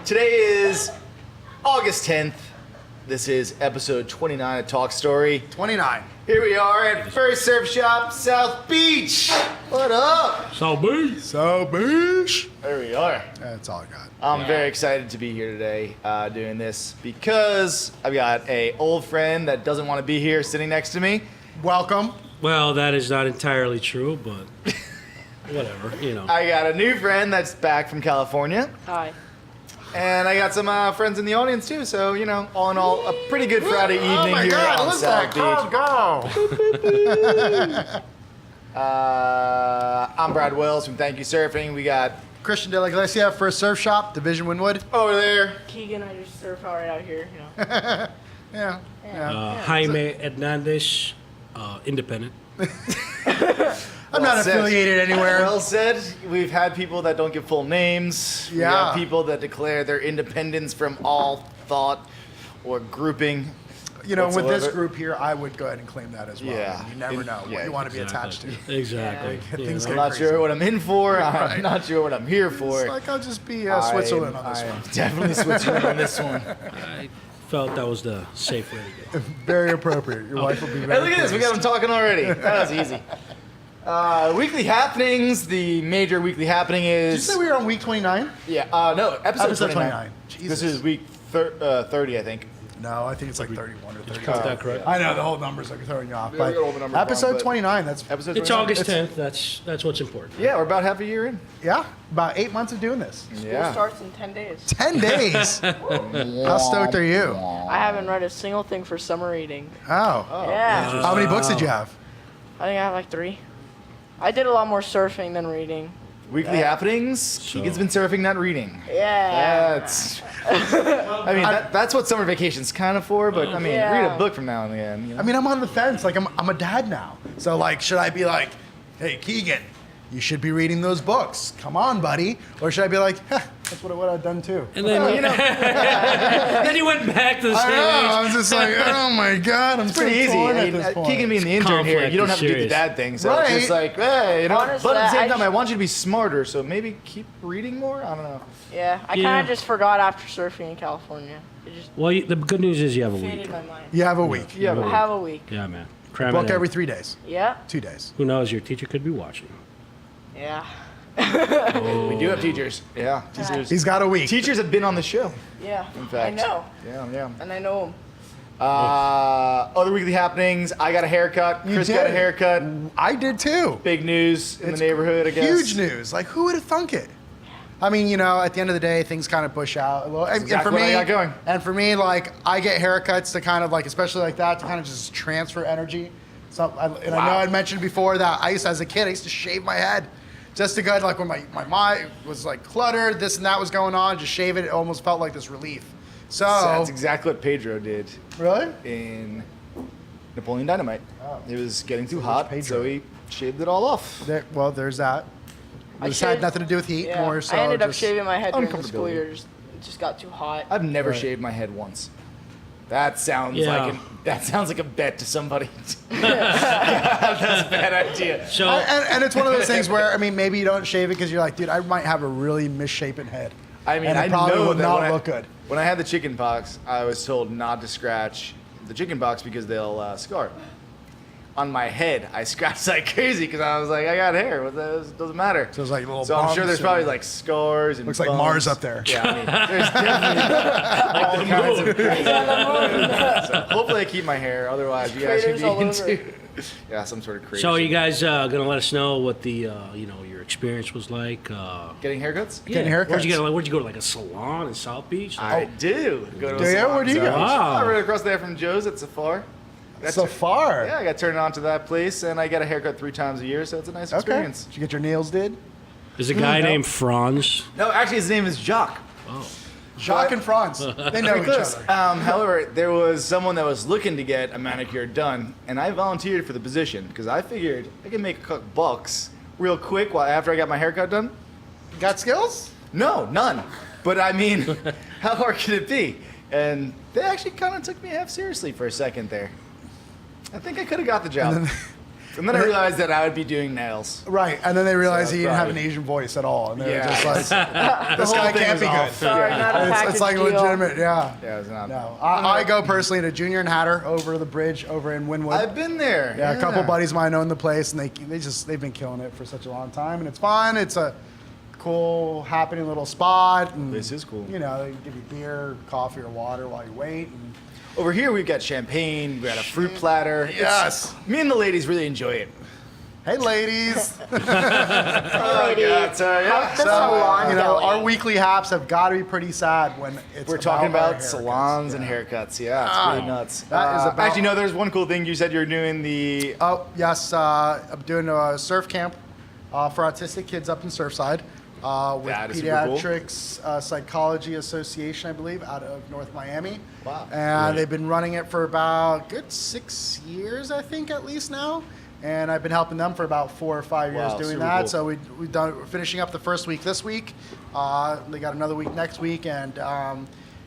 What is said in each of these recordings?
Today is August 10th. This is episode 29 of Talk Story. 29. Here we are at First Surf Shop, South Beach. What up? South Beach. So, beach. There we are. That's all I got. I'm very excited to be here today doing this because I've got a old friend that doesn't want to be here sitting next to me. Welcome. Well, that is not entirely true, but whatever, you know. I got a new friend that's back from California. Hi. And I got some friends in the audience too, so, you know, all in all, a pretty good Friday evening Oh my here God, on look South that Beach. go. I'm Brad Wells from ThankYouSurfing. We got Christian de la Iglesia, First Surf Shop, Division Wynwood. over there. Keegan, I just surf right out here, you know. Yeah. Jaime Hernandez, independent. I'm not said. affiliated anywhere. Well said. We've had people that don't give full names. We Yeah. have people that declare their independence from all thought or grouping. You know, with this whatsoever. group here, I would go ahead and claim that as well. Yeah. You never know what you want to be attached to. Exactly. Things Yeah. I'm get not crazy. sure what I'm in for. I'm Right. not sure what I'm here for. It's like I'll just be Switzerland on this I'm one. definitely Switzerland on this one. I felt that was the safe way to go. Very appropriate. Your wife will be Hey, very look at this. We got them talking already. That was easy. Weekly happenings. The major weekly happening Did you is... say we were on week 29? Yeah, no, episode 29. 29. This Jesus. is week 30, I think. No, I think it's like 31 or 32. Got that correct? I know, the whole number's like throwing you off. Yeah, But we got all the numbers episode wrong, but- 29, that's Episode It's 29. August 10th. That's what's important. Yeah, we're about half a year in. yeah, about 8 months of doing this. School Yeah. starts in 10 days. 10 days. How stoked are you? I haven't read a single thing for summer reading. Oh. Yeah. How many books did you have? I think I have like 3. I did a lot more surfing than reading. Weekly happenings. Keegan's been surfing, not reading. Yeah. That's. I mean, that's what summer vacation's kind of for. But I mean, Yeah. read a book from now and then. You know? I mean, I'm on the fence. Like, I'm a dad now. So, like, should I be like, hey, Keegan, you should be reading those books. Come on, buddy. Or should I be like, that's what I would have done too. And then, then you went back to the I same know. I age. was just like, oh my God, I'm pretty so easy. torn I at mean, this point. Keegan being the intern here, Conflict you don't is have to do the serious. dad thing. So it's just Right. like, hey, you know. Honestly, But at the same I time, I just- want you to be smarter. So maybe keep reading more. I don't know. Yeah. I kind Yeah. of just forgot after surfing in California. It just Well, the good news is you have a faded week. my mind. You have a week. Yeah, I but have a week. Yeah, man. Cram Book it in. every 3 days. Yeah. 2 days. Who knows? Your teacher could be watching. Yeah. we do have teachers. Yeah, teachers. He's got a week. Teachers have been on the show. Yeah. In fact. I know. Yeah. And I know 'em. Other weekly happenings. I got a haircut. You Chris got a did. haircut. I did too. Big news in It's the neighborhood, I guess. Huge news. Like, who would have thunk it? I mean, you know, at the end of the day, things kind of push out a little. And exactly for what me, I got going. And for me, like, I get haircuts to kind of like, especially like that, to kind of just transfer energy. So, I know I'd mentioned before that as a kid, I used to shave my head. Just to go, like, when my mind was like cluttered, this and that was going on, just shave it. It almost felt like this relief. So, That's exactly what Pedro did really? in Napoleon Dynamite. Oh. It was getting too which hot, Pedro? so he shaved it all off. Well, there's that. I This had shaved- nothing to do with heat, Yeah. more so I ended up just- shaving my head during the school uncomfortability. year. It just got too hot. I've never Right. shaved my head once. That sounds Yeah. like a bet to somebody. That's a bad idea. So, And it's one of those things where, I mean, maybe you don't shave it because you're like, dude, I might have a really misshapen head. I mean, and it I probably know would that not when look good. When I had the chicken pox, I was told not to scratch the chicken pox because they'll scar. On my head, I scratched like crazy because I was like, I got hair. What the, it doesn't matter. So it's like little So I'm sure bumps there's and- probably like scars and Looks like bumps. Mars up there. Yeah, I mean, there's definitely all kinds of crazy. So hopefully I keep my hair. Otherwise, you guys could Craters be all over. into some sort of crazy. so are you guys gonna let us know what the your experience was like? getting haircuts? Getting Where'd you haircuts. Where'd you go to like a salon in South Beach? I do. Go to Do a you? salon Where do you in go? South Beach. Wow. Right across there from Joe's at Safar. So far. Yeah, I got turned on to that place, and I get a haircut 3 times a year, so it's a nice Okay. experience. Did you get your nails did? There's a guy no. named Franz. No, actually, his name is Jacques. Jacques and Franz. They know each Close. other. However, there was someone that was looking to get a manicure done, and I volunteered for the position because I figured I could make a couple bucks real quick after I got my haircut done. Got skills? No, none. But I mean, how hard could it be? And they actually kind of took me half seriously for a second there. I think I could have got the job. And then I realized that I would be doing nails. Right, and then they realized So he didn't have an probably- Asian voice at all, and they were Yeah. just like, "This whole guy thing can't was be good." off. Sorry, not a package It's like deal. legitimate, yeah. Yeah, it's not. No, I go personally to Junior and Hatter over the bridge over in Wynwood. I've been there. Yeah, a couple buddies of mine own the place, and they've been killing it for such a long time, and it's fun. It's a cool, happening little spot. And, This is cool. You know, they give you beer, coffee, or water while you wait. And Over here, we've got champagne, we got a fruit platter. Yes. Me and the ladies really enjoy it. hey, ladies. Lady, God, so, yeah. how's the salon You know, going? our weekly haps have got to be pretty sad when it's We're talking our about haircuts. salons and Yeah. haircuts. Yeah, it's really nuts. That is about- Actually, no, there's one cool thing. You said you're doing the... Oh, yes. I'm doing a surf camp for autistic kids up in Surfside with That is super cool. Pediatrics Psychology Association, I believe, out of North Miami. Wow. And they've been running it for about a good 6 years, I think, at least now. And I've been helping them for about 4 or 5 years Wow, doing super that. cool. So we're finishing up the first week this week. They got another week next week, and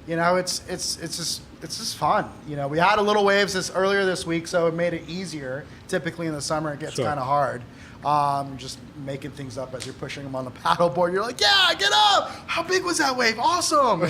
you know, it's just fun. You know, we had a little waves earlier this week, so it made it easier. Typically in the summer, it gets Sure. kind of hard. Just making things up as you're pushing them on the paddleboard. You're like, yeah, get up! How big was that wave? Awesome!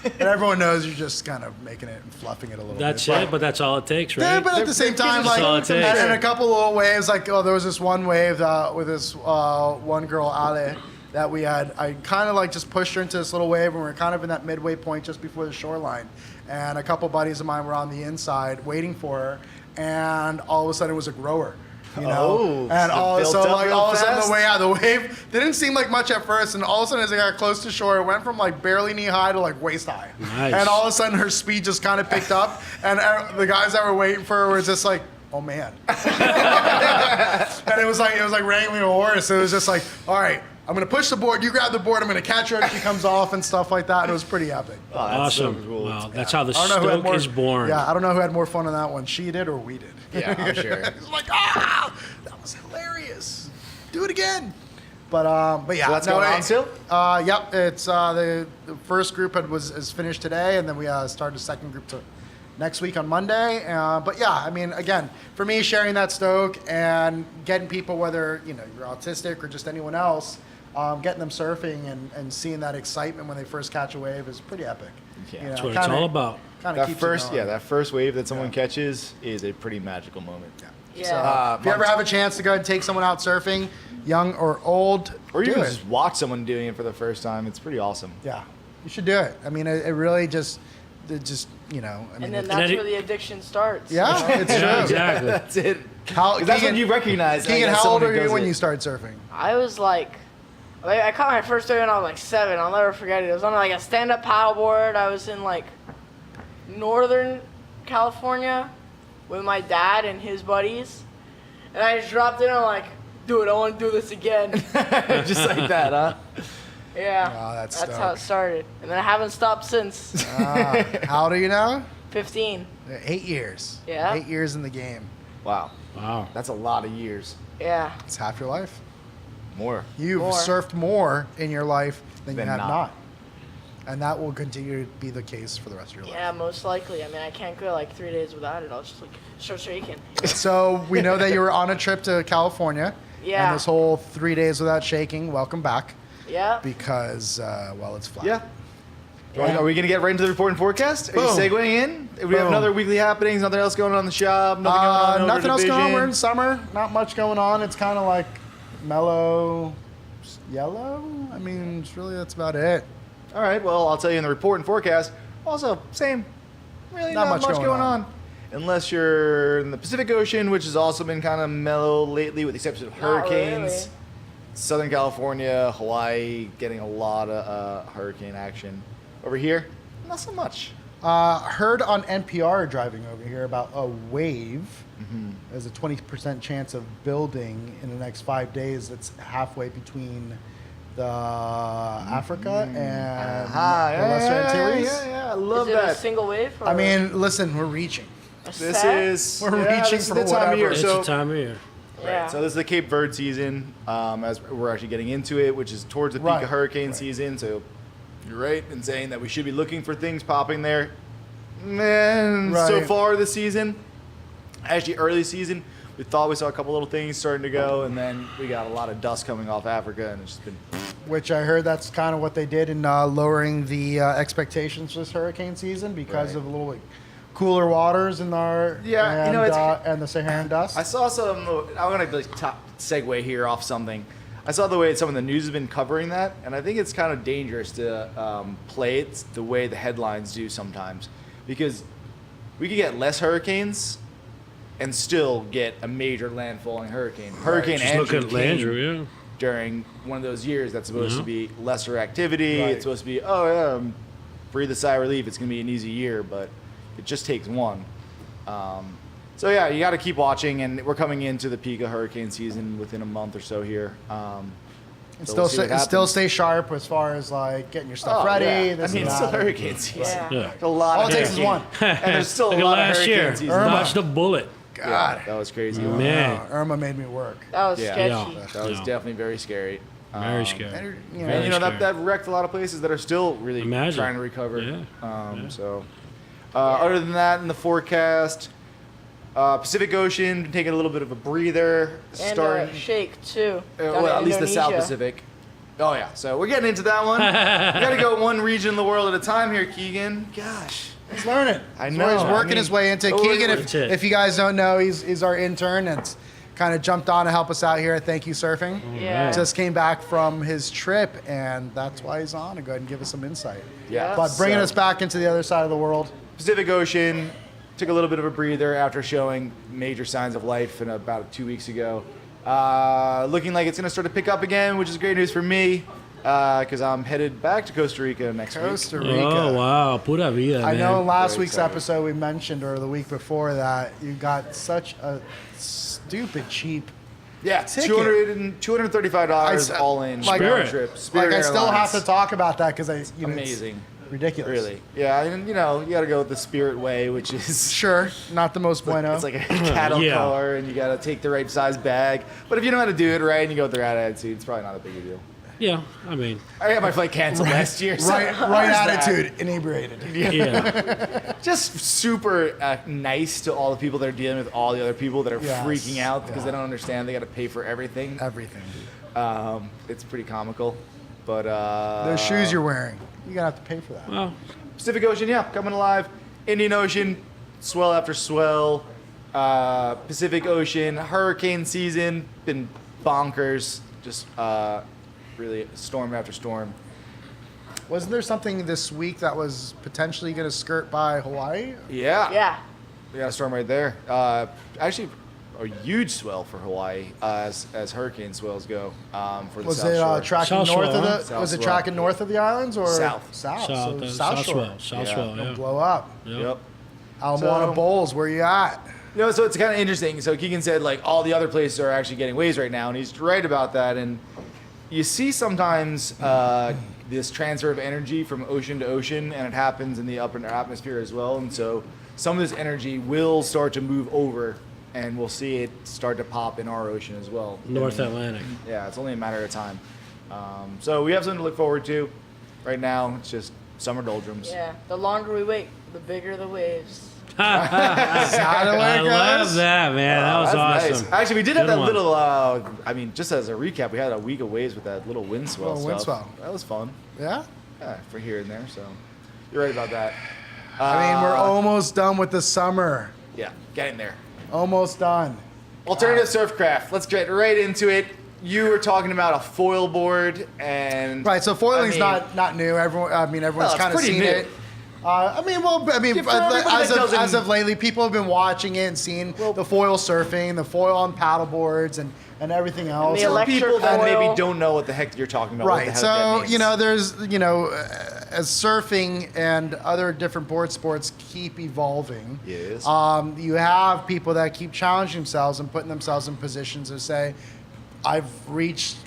And everyone knows you're just kind of making it and fluffing it a little That's bit. it, but that's all it takes, Yeah, right? but at the same time, That's like, all it takes. and a couple little waves, like, there was this one wave with this one girl, Ale, that I kind of like just pushed her into this little wave, and we were kind of in that midway point just before the shoreline. And a couple buddies of mine were on the inside waiting for her, and all of a sudden it was a grower. You know, Oh, and so all, it so built up like real all of a sudden fast? the wave didn't seem like much at first, and all of a sudden as it got close to shore, it went from like barely knee high to like waist high. Nice. And all of a sudden her speed just kind of picked up, and the guys that were waiting for her were just like, oh man. And it was like wrangling a horse. It was just like, all right, I'm gonna push the board, you grab the board, I'm gonna catch her if she comes off and stuff like that. And it was pretty epic. Oh, that's so Awesome. cool. Wow, that's how the I don't know who had Stoke is born. Yeah, I don't know who had more fun on that one. She did or we did. Yeah, I'm sure. It's like, that was hilarious. Do it again. But yeah. So that's going on still? Yep. It's the first group is finished today, and then we started the second group next week on Monday. But yeah, I mean, again, for me, sharing that stoke and getting people, whether you're autistic or just anyone else, getting them surfing and seeing that excitement when they first catch a wave is pretty epic. Yeah. That's what it's all about. Kinda keeps it going. That first wave that someone catches is a pretty magical moment. Yeah. So, if you ever have a chance to go and take someone out surfing, young or old, Or you do can it. just watch someone doing it for the first time. It's pretty awesome. Yeah, you should do it. I mean, it really just, I mean, And then it- that's it- where the addiction starts. yeah, it's true. Yeah, exactly. That's it. How, 'Cause that's Keegan- when you recognize. Keegan, as how someone old who are you does when it. you started surfing? I was like, I caught my first wave when I was like 7. I'll never forget it. It was on like a stand-up paddleboard. I was in like Northern California with my dad and his buddies, and I just dropped in. I'm like, dude, I want to do this again. Just like that, huh? Yeah, Wow, that's how it stoked. started, and then I haven't stopped since. How old are you now? 15. 8 years. Yeah. 8 years in the game. Wow. Wow. That's a lot of years. Yeah. It's half your life. More. You've More. surfed more in your life than you Than have not. not. And that will continue to be the case for the rest of your life. Yeah, most likely. I mean, I can't go like 3 days without it. I'll just like start shaking. So we know that you were on a trip to California. Yeah. And this whole 3 days without shaking, welcome back. Yeah. Because, well, it's flat. Yeah. Are we going to get right into the report and forecast? Are you Boom. segueing in? We have Boom. another weekly happenings, nothing else going on in the shop, nothing going on in the Nothing else going on. We're in division? summer. Not much going on. It's kind of like mellow yellow. I mean, that's about it. All right, well, I'll tell you in the report and forecast. Also, same. Really Not not, much much going going on. on. Unless you're in the Pacific Ocean, which has also been kind of mellow lately, with the exception of Not hurricanes. really. Southern California, Hawaii, getting a lot of hurricane action. Over here, not so much. Heard on NPR driving over here about a wave. Mm-hmm. There's a 20% chance of building in the next 5 days. That's halfway between the Africa and the Lesser Antilles. Yeah, I love Is it a that. single wave? Or I mean, listen, we're reaching. a This set? is We're yeah, reaching this is for the time of year. whatever. It's So the time of year. Yeah. Right, so this is the Cape Verde season, as we're actually getting into it, which is towards the peak Right, of hurricane right. season. So you're right in saying that we should be looking for things popping there. Man, so Right. far this season, actually early season, We thought we saw a couple little things starting to go, and then we got a lot of dust coming off Africa, and it's just been. Which I heard that's kind of what they did in lowering the expectations for this hurricane season because Right. of a little bit cooler waters in our Yeah, and, it's- and the Saharan dust. I saw some. I'm gonna segue here off something. I saw the way some of the news has been covering that, and I think it's kind of dangerous to play it the way the headlines do sometimes, because we could get less hurricanes and still get a major landfalling hurricane. Hurricane Just Andrew look at came Andrew, yeah. during one of those years that's supposed to be lesser activity. Right. It's supposed to be, breathe a sigh of relief. It's going to be an easy year, but it just takes one. So yeah, you got to keep watching, and we're coming into the peak of hurricane season within a month or so here. And So still, we'll see what still happens. stay sharp as far as like getting your stuff Oh, ready. yeah. This I mean, and it's still that. hurricane season. Yeah. Yeah. There's a lot All of it takes is hurricane- one. and there's still a Look at lot of last hurricane year. season. Dodge the bullet. Yeah, God. that was crazy. Man. Irma made me work. That was Yeah. sketchy. Yeah. That was No. definitely very scary. Very scary. And, you know, And you know Very that wrecked a lot of places that are still really Imagine. trying to recover. Yeah. Yeah. So, other than that, in the forecast, Pacific Ocean been taking a little bit of a breather. And starting, shake too. Down well, in at least the South Indonesia. Pacific. Oh yeah, so we're getting into that one. We got to go one region in the world at a time here, Keegan. Gosh, he's learning. I He's know. working I mean- his way into Oh, Keegan. wait, wait. If you guys don't know, he's our intern and kind of jumped on to help us out here at ThankYouSurfing. Yeah. Just came back from his trip, and that's why he's on. To go ahead and give us some insight. yeah. But bringing so- us back into the other side of the world. Pacific Ocean took a little bit of a breather after showing major signs of life in about 2 weeks ago. Looking like it's going to start to pick up again, which is great news for me because I'm headed back to Costa Rica next week. Costa Rica. Oh, wow. Pura vida, I man. know in last Very week's excited. episode we mentioned, or the week before that, you got such a stupid cheap. Yeah, Ticket. $235 I- all in like- round Spirit. trip. Spirit Like I still Airlines. have to talk about that because it's Amazing. ridiculous. Really. Yeah, and you know, you got to go with the Spirit way, which is Sure, not the most bueno. it's like a cattle Yeah. car, and you got to take the right size bag. But if you know how to do it right and you go with the right attitude, it's probably not a big deal. Yeah, I mean, I got my flight canceled last year. So right there's that. attitude, inebriated. yeah. Just super nice to all the people that are dealing with all the other people that are Yes, freaking out because yeah. they don't understand they got to pay for everything. Everything. It's pretty comical. But Those shoes you're wearing, you're gonna have to pay for that. Well, Pacific Ocean, yeah, coming alive. Indian Ocean, swell after swell. Pacific Ocean, hurricane season, been bonkers. Just really storm after storm. Wasn't there something this week that was potentially gonna skirt by Hawaii? Yeah. Yeah. We got a storm right there. Actually, a huge swell for Hawaii as hurricane swells go for the Was South it Shore. tracking South north swell, of huh? the? South Was it swell. tracking north of the islands or South. South. South, So South Shore. swell. South Yeah. swell, Gonna yeah. blow up. Yep. Alamoana So- Bowls, where you at? You know, so it's kind of interesting. So Keegan said like all the other places are actually getting waves right now, and he's right about that. And you see sometimes this transfer of energy from ocean to ocean, and it happens in the upper atmosphere as well. And so some of this energy will start to move over, and we'll see it start to pop in our ocean as well. North I mean, Atlantic. Yeah, it's only a matter of time. So we have something to look forward to. Right now, it's just summer doldrums. Yeah. The longer we wait, the bigger the waves. Is that the way I it goes? love that, man. That was That's awesome. nice. Actually, we did have Good that one. little. I mean, just as a recap, we had a week of waves with that little wind swell Little wind stuff. swell. That was fun. Yeah. Yeah, for here and there. So you're right about that. I mean, we're Uh, almost done with the summer. Yeah, getting there. Almost done. Alternative Surfcraft. Let's get right into it. You were talking about a foil board and Right. So foiling's I mean, not new. Everyone's Well, it's kind of pretty seen new. it. Yeah, for everybody as that of doesn't- lately, people have been watching it and seeing Well- the foil surfing, the foil on paddle boards, and everything else. the electric people that foil. maybe don't know what the heck you're talking about. what the Right. heck So that means. you know, there's as surfing and other different board sports keep evolving. Yes. You have people that keep challenging themselves and putting themselves in positions to say, I've reached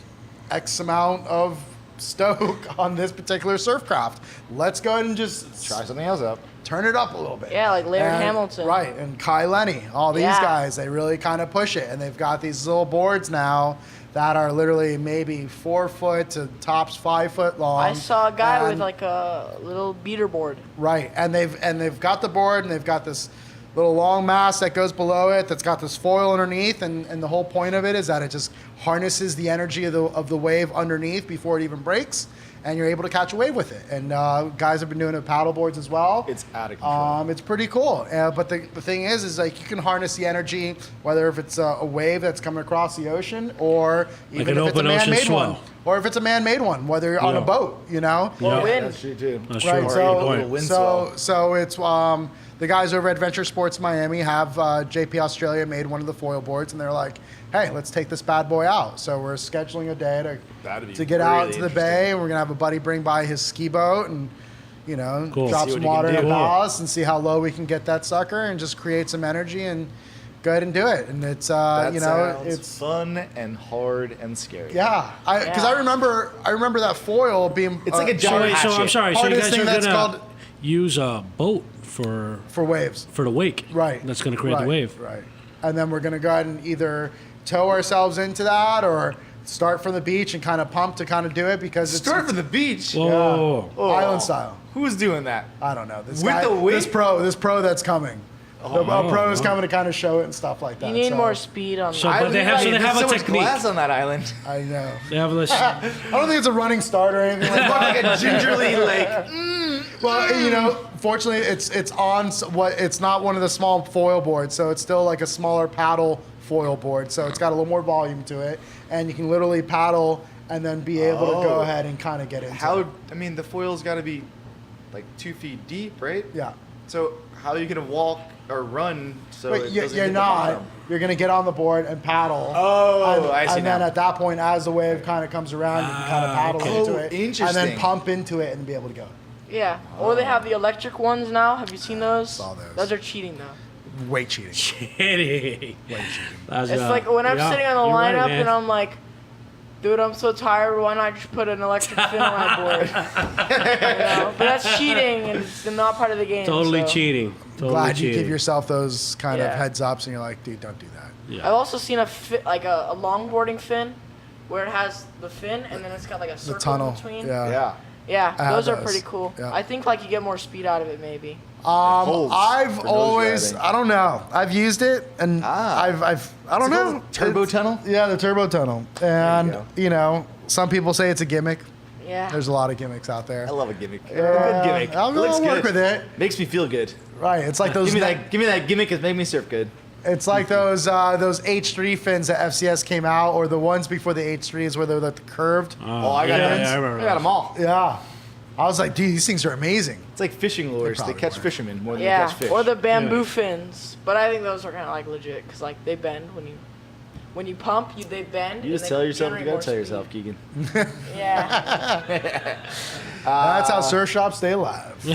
X amount of stoke on this particular Surfcraft. Let's go ahead and just Try something else up. turn it up a little bit. Yeah, like Larry And- Hamilton. Right, and Kai Lenny, all these Yeah. guys, they really kind of push it. And they've got these little boards now that are literally maybe 4 foot to tops 5 foot long. I saw a guy with And- like a little beater board. Right, and they've got the board and they've got this little long mast that goes below it that's got this foil underneath, and the whole point of it is that it just harnesses the energy of the wave underneath before it even breaks, and you're able to catch a wave with it. And guys have been doing it with paddle boards as well. It's out of control. It's pretty cool. But the thing is like you can harness the energy, whether if it's a wave that's coming across the ocean, or even an if it's a open ocean man-made one, swell. or if it's a man-made one, whether you're on a Yeah. boat, you know. Yeah. Wind. That's true too. That's Right, true. so, Good point. wind so it's the guys over at Adventure Sports Miami have JP Australia made one of the foil boards, and they're like, hey, let's take this bad boy out. So we're scheduling a day That'd be to get out really to the bay, and we're gonna have a buddy bring by his ski boat and Cool. drop See some what he water can in do. the ballast and see how low we can get that sucker, and just create some energy and go ahead and do it. And it's That sounds it's fun and hard and scary. yeah, because Yeah. I remember that foil being It's like a So, giant so I'm hatchet. sorry. So you hardest guys thing are that's gonna called use a boat for for waves. the wake. Right. That's gonna create right, the wave. Right. And then we're gonna go ahead and either tow ourselves into that or start from the beach and kind of pump to kind of do it because it's Start from the beach. Whoa. whoa, whoa. Oh. island style. Who's doing that? I don't know. This With guy, the wake? this pro that's coming. a pro is coming to kind of show it and stuff like that. You need so more speed on So- that. but they have There's a so much technique. glass on that island. I know. They have this. I don't think it's a running start or anything like that. Like a gingerly like. Well, fortunately, it's on it's not one of the small foil boards, so it's still like a smaller paddle foil board. So it's got a little more volume to it, and you can literally paddle and then be able to go Oh. ahead and kind of get into How? it. I mean, the foil's got to be like 2 feet deep, right? Yeah. So how are you gonna walk or run so But it you're doesn't hit the not. bottom? You're gonna get on the board and paddle. Oh, and, I see And then now. at that point, as the wave kind of comes around, you can kind of paddle okay. into Oh, it, and interesting. then pump into it and be able to go. Yeah. Or they have the electric ones now. Have you seen those? Saw those. Those are cheating though. Way cheating. Kidding. That's, It's like when I'm yeah, sitting on the you're right, lineup man. and I'm like, dude, I'm so tired. Why not just put an electric fin on my board? But that's cheating and it's not part of the game. Totally so. cheating. Totally Glad cheating. you give yourself those kind of Yeah. heads ups, and you're like, dude, don't do that. Yeah. I've also seen a longboarding fin where it has the fin and then it's got like a circle The tunnel. between. Yeah. Yeah, I have those are those. pretty cool. Yeah. I think like you get more speed out of it maybe. Holds I've for nose always, riding. I don't know. I've used it, and Ah. I don't Is it know. called turbo It's- tunnel? Yeah, the turbo tunnel. And go. some people say it's a gimmick. Yeah. There's a lot of gimmicks out there. I love a gimmick. Yeah. A good gimmick. I'll go Looks work good. with it. Makes me feel good. Right. It's like those. Give me that gimmick that make me surf good. It's like those H3 fins that FCS came out, or the ones before the H3s where they're like the curved. Oh, I got yeah, them. yeah, I remember I got them all. Yeah. I was like, dude, these things are amazing. It's like fishing lures. They probably catch were. fishermen more than Yeah, they catch fish. or the bamboo Yeah. fins. But I think those are kind of like legit because like they bend when you pump, they bend. You and just they tell yourself. You generate gotta more tell speed. yourself, Keegan. Yeah. That's how surf shops stay alive. You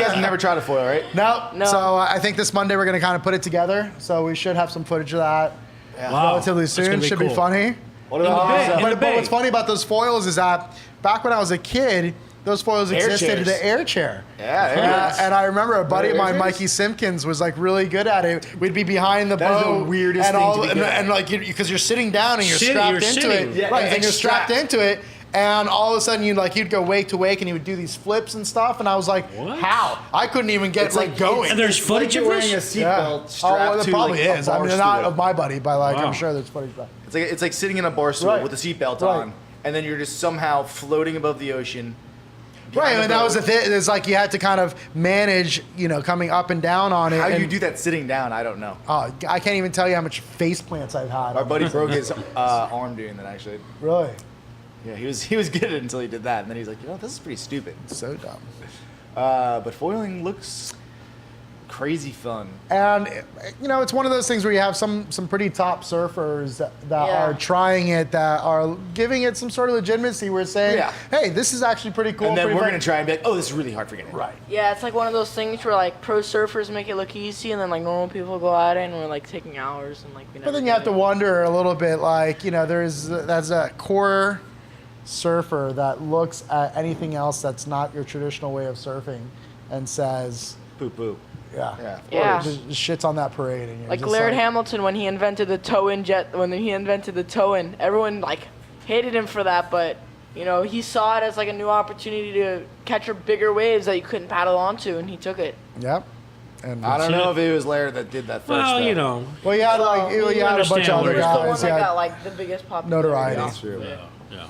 guys have never tried a foil, right? No. So I think this Monday we're going to kind of put it together. So we should have some footage of that Wow. relatively That's soon. gonna be Should be cool. funny. What about bay. those, In the But bay. what's funny about those foils is that back when I was a kid, those foils Air existed in chairs. the air chair. Yeah, there it is. And I remember a buddy of Air mine, chairs? Mikey Simpkins, was like really good at it. We'd be behind the That is the boat, weirdest and thing to be good at. and like because you're sitting down and you're Sitting- strapped you're into sitting. it, Yeah, right? it's And you're strapped strapped. into it. And all of a sudden, you'd go wake to wake, and you would do these flips and stuff. And I was like, What? "How? I couldn't even get going." And there's It's footage like of you're this? wearing a seatbelt strapped there to probably like is. a I bar mean, not stool. of my buddy, but like Wow. I'm sure there's footage. It's like sitting in a bar stool Right. with a seatbelt Right. on, and then you're just somehow floating above the ocean. Right, behind and the that was the boat. thing. It's like you had to kind of manage, coming up and down on it. How and, you do that sitting down, I don't know. Oh, I can't even tell you how much face plants I've had. Our buddy broke his arm doing that actually. Really? Yeah, he was good at it until he did that, and then he's like, this is pretty stupid. So dumb. But foiling looks crazy fun. And it's one of those things where you have some pretty top surfers that Yeah. are trying it, that are giving it some sort of legitimacy. We're saying, Yeah. hey, this is actually pretty cool. And then pretty we're fun." gonna try and be like, this is really hard, forget it. Right. Yeah, it's like one of those things where like pro surfers make it look easy, and then like normal people go at it, and we're like taking hours, and like we never. But then you get have to it. wonder a little bit, like, that's a core surfer that looks at anything else that's not your traditional way of surfing and says, Poo poo. yeah, Yeah. of Yeah. course. just shits on that parade. And you're Like just Laird Hamilton when he invented the toe-in jet. When he invented the toe-in, everyone like hated him for that, but he saw it as like a new opportunity to catch bigger waves that you couldn't paddle onto, and he took it. Yep. And I don't know if it was Laird that did that first. Well, though. you know. well, he had like you he had a bunch of understand other where He was the one guys. that Yeah, got like the biggest popularity. Notoriety. That's true. Yeah.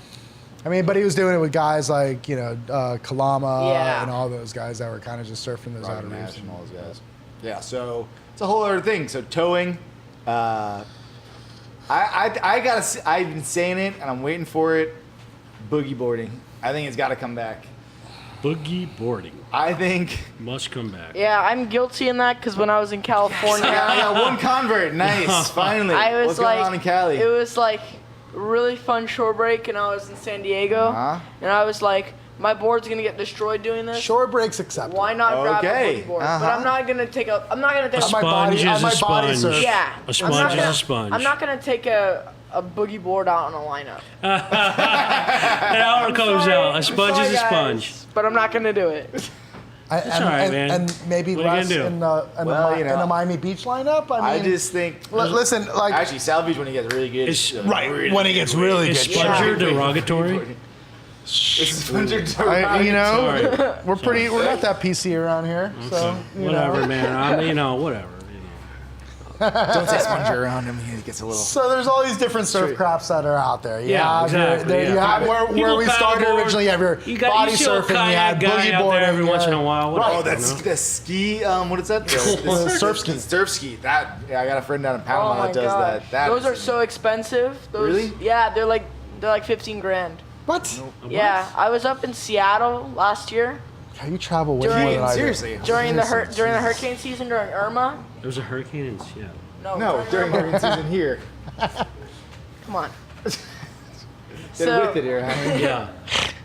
I mean, but he was doing it with guys like Kalama Yeah. and all those guys that were kind of just surfing those outer Robert reefs. Nash and all those guys. Yeah, so it's a whole other thing. So towing, I gotta. I've been saying it, and I'm waiting for it. Boogie boarding. I think it's got to come back. Boogie boarding I think. must come back. Yeah, I'm guilty in that because when I was in California, I got one convert. Nice. Finally. I was What's like, going on in Cali? it was like really fun shore break, and I was in San Diego, Uh-huh. and I was like, my board's gonna get destroyed doing this. Shore breaks acceptable. Why not grab a Okay. boogie board? But Uh-huh. I'm not gonna take a. I'm not gonna take I a. might body- Sponge I is a might body sponge. surf. Yeah. A sponge is a sponge. I'm not gonna take a boogie board out on a lineup. It all comes Sorry- out. A I'm sponge sorry, is a guys, sponge. But I'm not gonna do it. And, all right, man. and maybe What are you less gonna do? in the Well, you know, in the Miami Beach lineup. I I mean, just think. listen, like Actually, Salvage when he gets really good. It's- really when he gets really Is good. sponger Yeah. derogatory? It's Sponger We're Sorry. pretty. We're not that PC around here. So you Whatever, know. man. Whatever. Don't say Sponger around him. He gets a little. So there's all these different surf crafts that are out there. Yeah, exactly. You have where People we started paddleboard. originally. You have your body You see a surfing. You had kayak guy boogie out boarding. there every once in a while. Oh, Whatever, that's you know? the ski. What is that? The surf ski. Surf ski. That. Yeah, I got a friend down in Oh Panama my that does god. that. Those are so expensive. Those, Really? Yeah, they're like 15 grand. What? Yeah, I was up in Seattle last year How you travel way During- more than I do. Seriously. during the hurricane season during Irma. There was a hurricane in Seattle. No, during Irma. hurricane season here. Come on. Get So- with it here, huh? Yeah.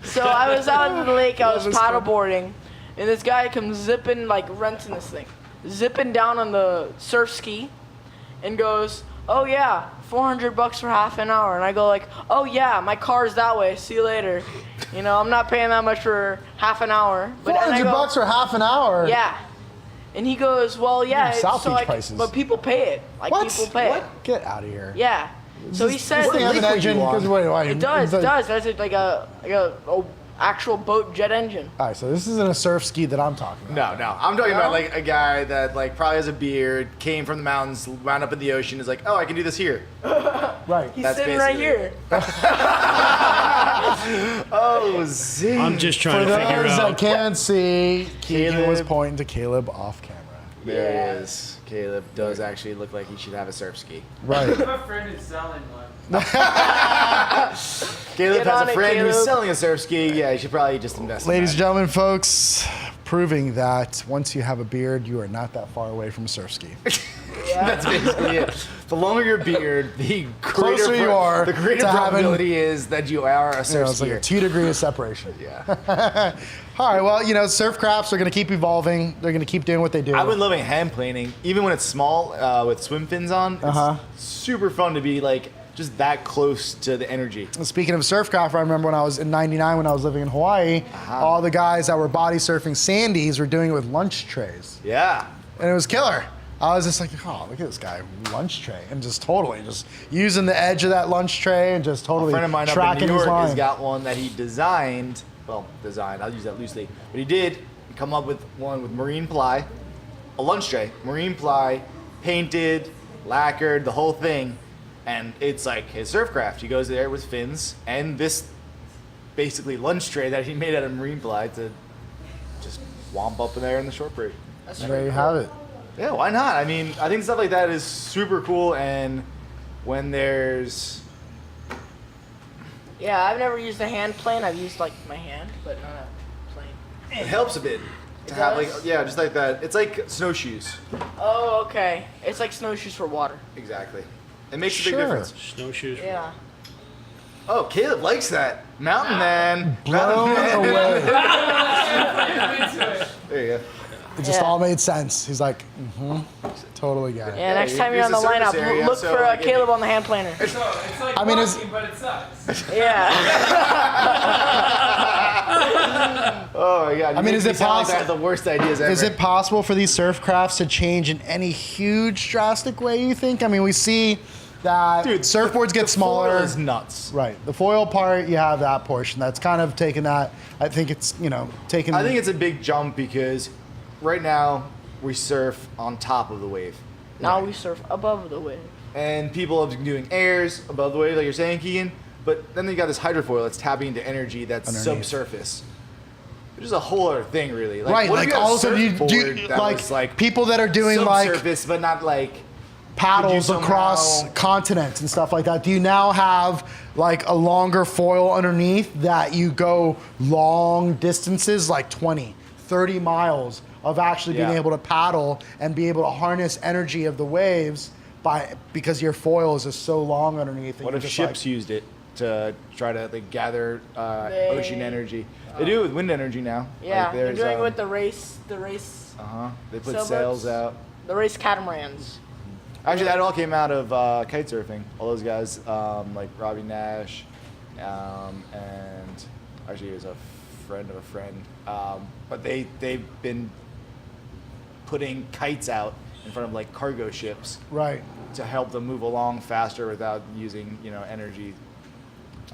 So I was out in the lake, I was Love is paddleboarding, and this guy comes zipping, like renting this thing, zipping down on the surf ski, and goes, "Oh yeah, $400 for half an hour." And I go like, "Oh yeah, my car's that way. See you later." You know, I'm not paying that much for half an hour. But and I go, $400 for half an hour. Yeah. And he goes, "Well, yeah, Dude, South so Beach I, prices. but people pay it. Like What? people pay it. Get out of here. Yeah. So he said, This thing has an engine. Because wait, it does. That's like a actual boat jet engine. All right, so this isn't a surf ski that I'm talking about. No. I'm talking about like a guy that like probably has a beard, came from the mountains, wound up in the ocean, is like, oh, I can do this here. Right. He's That's sitting right basically here. Oh, zing. I'm just For trying to figure those that out. can't see, Keegan was Caleb. pointing to Caleb off camera. There Yeah. he is. Caleb does actually look like he should have a surf ski. Right. My friend is selling one. Caleb Get has on a it, friend who's Caleb. selling a surf ski. Yeah, you should probably just invest Ladies and in gentlemen, folks, proving that once you have a beard, you are not that far away from a surf ski. that. That's basically it. The longer your beard, the Closer greater you are the greater to having- probability is that you are a You surf know, it's like a skier. 2 degree of separation. Yeah. All right, well, surf crafts are going to keep evolving. They're going to keep doing what they do. I've been loving hand planing, even when it's small with swim fins on. It's super fun to be like just that close to the energy. Speaking of Surfcraft, I remember when I was in '99 when I was living in Hawaii, all the guys that were body surfing Sandies were doing it with lunch trays, Yeah. and it was killer. I was just like, oh, look at this guy, lunch tray, and just totally just using the edge of that lunch tray and just A totally friend of mine up in tracking New his York line. has got one that he designed. Well, I'll use that loosely. But he did come up with one with marine ply, a lunch tray, marine ply, painted, lacquered, the whole thing. And it's like his Surfcraft. He goes there with fins and this basically lunch tray that he made out of marine ply to just womp up in there in the short break. And there you have it. Yeah, why not? I mean, I think stuff like that is super cool. And when there's Yeah, I've never used a hand plane. I've used like my hand, but not a plane. it helps a bit to It have like does? just like that. It's like snowshoes. Oh, okay. It's like snowshoes for water. Exactly. It makes a big Sure. difference. Snowshoes. Yeah. Oh, Caleb likes that. Mountain man. Blown away. There you go. It just Yeah. all made sense. He's like, totally got it. Yeah, next you- time you're on the use the lineup, surface area, look so, for like, Caleb on the hand planer. So it's like I mean, it's- walking, but it sucks. Yeah. Oh my god. I mean, is it I possible? have the worst ideas ever. Is it possible for these surf crafts to change in any huge drastic way, you think? I mean, we see that surfboards get the smaller. foil is nuts. Right. The foil part, you have that portion. That's kind of taken that. I think it's, taken. I think it's a big jump because right now we surf on top of the wave. Now we surf above the wave. And people have been doing airs above the wave, like you're saying, Keegan. But then you got this hydrofoil that's tapping into energy that's Underneath. subsurface. Which is a whole other thing, really. Right, what if like you had a all of a sudden you surfboard do that like, was, like people that are doing like subsurface, but not like paddles somehow- across continents and stuff like that. Do you now have like a longer foil underneath that you go long distances, like 20, 30 miles of actually being Yeah. able to paddle and be able to harness energy of the waves because your foil is just so long underneath. that What you if just, ships used it to try to like gather They- ocean energy? They do it with wind energy now. Yeah, Like, they're there's, doing it with the race, They put sailboats. sails out. the race catamarans. Actually, that all came out of kite surfing. All those guys, like Robbie Nash, and actually he was a friend of a friend. But they've been putting kites out in front of like cargo ships right. to help them move along faster without using energy.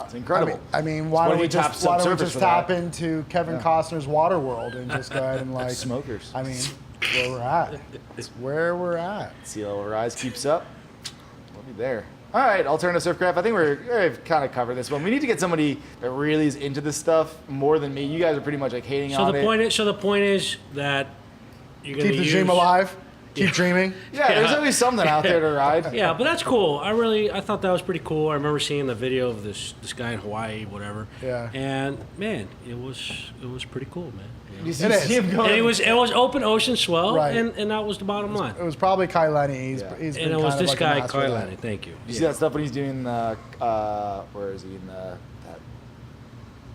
It's incredible. I mean, why What don't if we you tap just subsurface for tap that? into Kevin Yeah. Costner's Water World and just go ahead and like Smokers. I mean, where we're at. It's where we're at. Sea level rise keeps up. We'll be there. All right, alternative surfcraft. I think we've kind of covered this one. We need to get somebody that really is into this stuff more than me. You guys are pretty much like hating So on the it. point is, that you're gonna Keep the use, dream alive. Keep dreaming. Yeah, there's Yeah. always something out there to ride. Yeah, but that's cool. I thought that was pretty cool. I remember seeing the video of this guy in Hawaii, whatever. Yeah. And man, it was pretty cool, man. You It is. see him going. And it was open ocean swell, Right. and that was the bottom line. It was probably Kai Lenny. Yeah. He's been And it kind was of this like a guy, master of that. Kylani. Thank you. You see that stuff when he's doing the where is he in that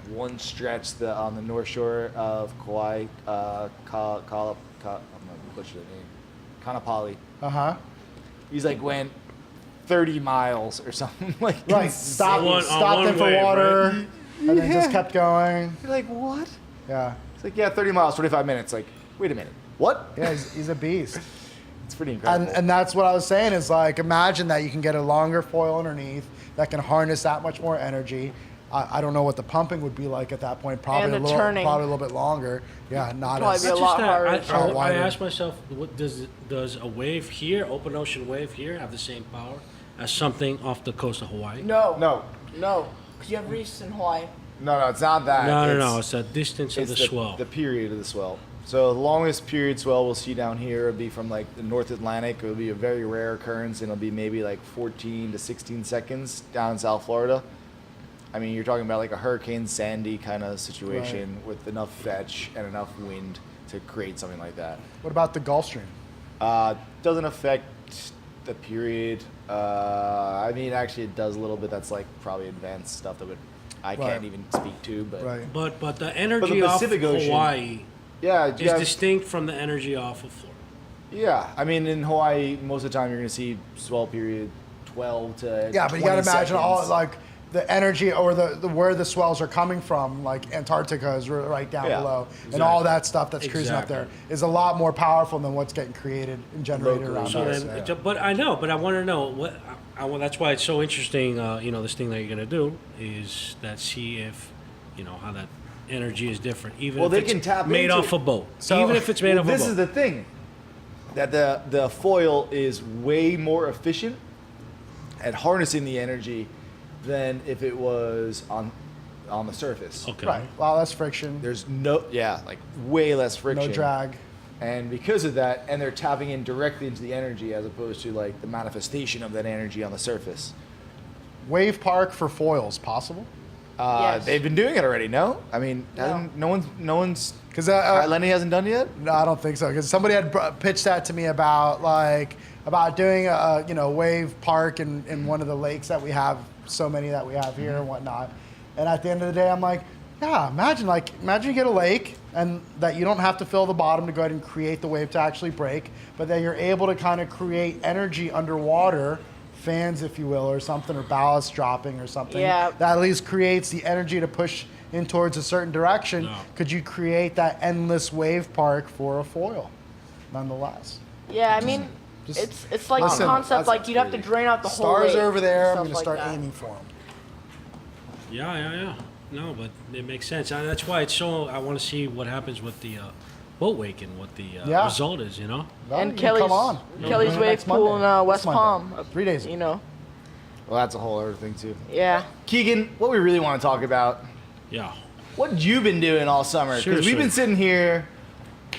one stretch on the north shore of Kauai, I'm gonna butcher the name, Kanapali. Uh-huh. He's like went 30 miles or something like. Right. insane. Stopped On stopped one him for wave, water right? and then just kept going. You're like, what? Yeah. It's like, yeah, 30 miles, 25 minutes. Like, wait a minute, what? Yeah, he's a beast. It's pretty incredible. And that's what I was saying is like, imagine that you can get a longer foil underneath that can harness that much more energy. I don't know what the pumping would be like at that point. Probably And the a little, turning. probably a little bit longer. Yeah, not Probably as be a It's lot just that harder. Shot I wider. asked myself, what does a wave here, open ocean wave here, have the same power as something off the coast of Hawaii? No, no, because you have reefs in Hawaii. no, it's not that. No. It's the distance of It's the swell. The period of the swell. So the longest period swell we'll see down here will be from like the North Atlantic. It'll be a very rare occurrence, and it'll be maybe like 14 to 16 seconds down in South Florida. I mean, you're talking about like a Hurricane Sandy kind of situation with enough fetch and enough wind to create something like that. What about the Gulf Stream? Doesn't affect the period. I mean, actually, it does a little bit. That's like probably advanced stuff that I Right. can't even speak to. But Right. But the energy off Pacific Ocean Hawaii yeah, is you have- distinct from the energy off of Florida. yeah. I mean, in Hawaii, most of the time you're going to see swell period 12 to Yeah, but you 20 got to imagine all seconds. like the energy or the where the swells are coming from. Like Antarctica is right down Yeah, below, and all that stuff that's cruising up there Exactly. is a lot more powerful than what's getting created and generated Locally. around So us. then, but I know, but I want to know what. That's why it's so interesting. This thing that you're gonna do is that see if, how that energy is different, even Well, if they it's can tap made into off it. a boat. So- Even if it's made Well, off a this boat. is the thing that the foil is way more efficient at harnessing the energy than if it was on the surface. Okay. Right, a lot less friction, There's like way less friction. no drag. And because of that, and they're tapping in directly into the energy as opposed to like the manifestation of that energy on the surface. Wave park for foils possible? Yes. They've been doing it already. No, I mean, no one's Because Lenny hasn't done yet. no, I don't think so. Because somebody had pitched that to me about doing a wave park in one of the lakes that we have, so many that we have here and whatnot. And at the end of the day, I'm like, yeah, imagine you get a lake and that you don't have to fill the bottom to go ahead and create the wave to actually break, but that you're able to kind of create energy underwater, fans, if you will, or something, or ballast dropping or something. Yeah. That at least creates the energy to push in towards a certain direction. No. Could you create that endless wave park for a foil, nonetheless? Yeah, I mean, Just it's like listen, a concept that's like you'd have to crazy. drain out the whole Stars lake are over there. I'm and going to stuff start like that. aiming for them. Yeah. No, but it makes sense. And that's why it's so. I want to see what happens with the boat wake and what the Yeah. result is. You know. Well, And you can Kelly's come on. Kelly's Next wave pool in Monday. West This Monday. Palm. 3 days. You know. Well, that's a whole other thing too. Yeah. Keegan, what we really want to talk about, Yeah. what you been doing all summer? Because Seriously. we've been sitting here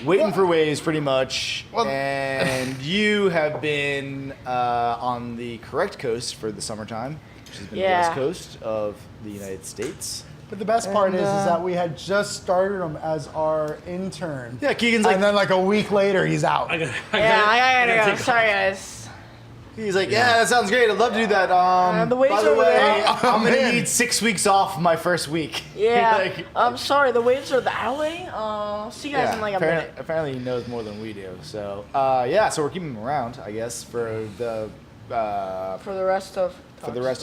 waiting for waves pretty much, Well- and you have been on the correct coast for the summertime, which has been the Yeah. west coast of the United States. But the best part And, is uh, that we had just started him as our intern. Yeah, Keegan's like, And then like a week later, he's out. I Yeah, I gotta go. Sorry, guys. he's like, yeah, that sounds great. I'd love to do that. The waves by the over way, there. I'm gonna Man. need 6 weeks off my first week. Yeah. Like, I'm sorry. The waves are that way. See you guys in like a minute. apparently he knows more than we do. So yeah, so we're keeping him around, I guess, for the For the rest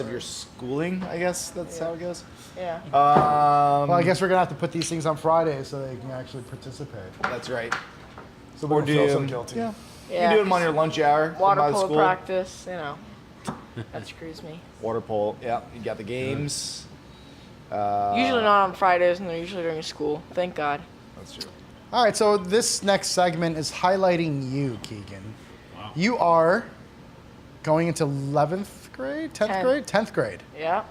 of. your schooling. I guess that's how it goes. Yeah. Well, I guess we're gonna have to put these things on Friday so they can actually participate. That's right. So Or we don't feel so do guilty. yeah. Yeah. You can do them on your lunch hour. come Water by the polo school. practice. You know. That screws me. Water polo. Yeah, you got the games. Usually not on Fridays, and they're usually during school. Thank God. That's true. All right, so this next segment is highlighting you, Keegan. Wow. You are going into 11th grade, 10th 10th. grade, 10th grade. Yeah.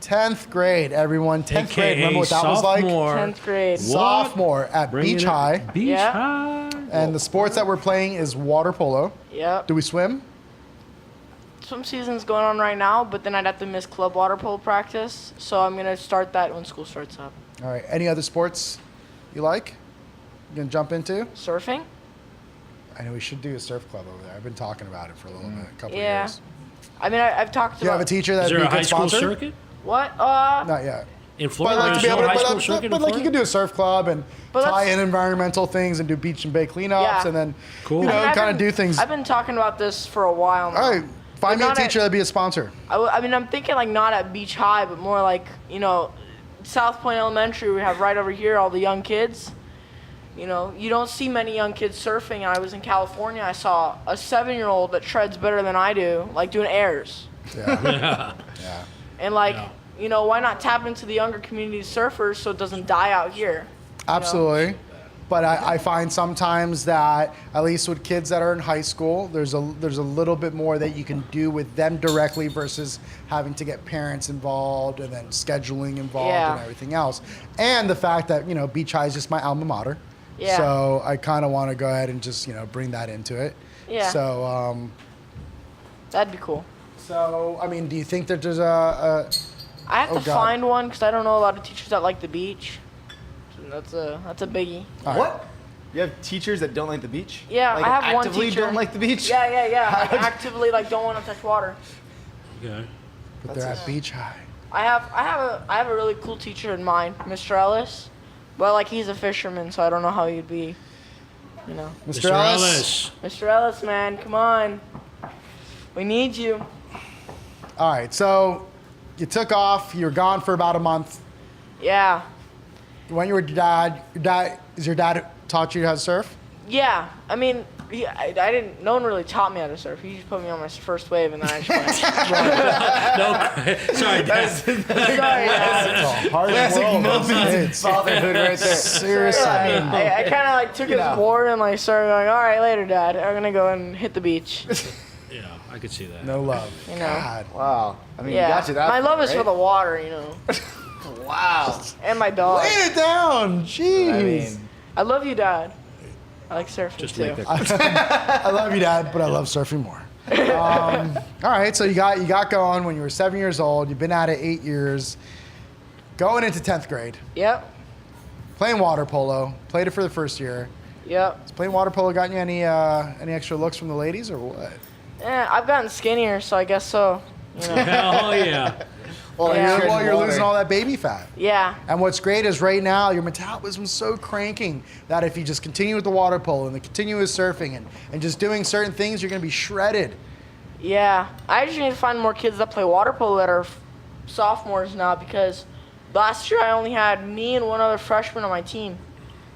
10th grade, everyone. 10th grade. AKA Remember what that was like? sophomore. 10th grade. What? Sophomore at Bringing Beach it- High. Beach Yeah. High. And the sports that we're playing is water polo. Yep. Do we swim? Swim season's going on right now, but then I'd have to miss club water polo practice, so I'm gonna start that when school starts up. All right. Any other sports you like? You gonna jump into? Surfing? I know we should do a surf club over there. I've been talking about it for a little bit, a couple of Yeah. years. I mean, I've talked Do you have a about teacher Is that'd there be a a high good school sponsor? circuit what? Not yet. in But Florida? I'd like to There's be no able to, high school circuit in but like you Florida? could do a surf club and But tie let's- in environmental things and do beach and bay cleanups Yeah. and then Cool. you know I mean, I've kind of been- do things. I've been talking about this for a while now. All right, find me a not at- teacher that'd be a sponsor. I mean, I'm thinking like not at Beach High, but more like, you know, South Point Elementary. We have right over here all the young kids. You know, you don't see many young kids surfing. I was in California. I saw a 7-year-old that shreds better than I do, like doing airs. Yeah, Yeah. yeah. And like, Yeah. you know, why not tap into the younger community surfers so it doesn't die out here? Absolutely. But I find sometimes that, at least with kids that are in high school, there's a little bit more that you can do with them directly versus having to get parents involved and then scheduling involved Yeah. and everything else. And the fact that, you know, Beach High is just my alma mater. Yeah. So I kind of want to go ahead and just, you know, bring that into it. Yeah. So, That'd be cool. I mean, do you think that there's a I have Oh, to God. find one because I don't know a lot of teachers that like the beach. So that's a biggie. all right. What? You have teachers that don't like the beach? Yeah, like I have one actively teacher. don't like the beach? Yeah. Like actively like don't want to touch water. Okay. But they're at Beach High. I have a really cool teacher in mind, Mr. Ellis. But like he's a fisherman, so I don't know how he'd be. You know, Mr. Ellis. Mr. Ellis, man, come on. We need you. All right, so you took off. You were gone for about a month. Yeah. You went with your dad. Is your dad taught you how to surf? Yeah. I mean, I didn't. No one really taught me how to surf. He just put me on my first wave, and then I just went. No, sorry, Dad. Sorry, Dad. It's a hard Classic world. Muppets fatherhood right there. Seriously. I kind of like took his Yeah. board and like started going. All right, later, Dad. I'm gonna go and hit the beach. Yeah, I could see that. No love. You know. God. Wow. I mean, Yeah. you got you that My far, love is for right? the water, you know, Wow. and my dog. Lay it down. Jeez. I mean, I love you, Dad. I like surfing Just too. make that. I love you, Dad, but I love surfing more. All right, so you got going when you were 7 years old. You've been at it 8 years. Going into 10th grade, Yep. playing water polo. Played it for the first year. Yep. Has playing water polo gotten you any extra looks from the ladies or what? I've gotten skinnier, so I guess so. You know. Hell yeah. well, Yeah. you're, Well, you're water. losing all that baby fat. Yeah. And what's great is right now your metabolism's so cranking that if you just continue with the water polo and the continuous surfing and just doing certain things, you're gonna be shredded. Yeah. I just need to find more kids that play water polo that are sophomores now because last year I only had me and one other freshman on my team.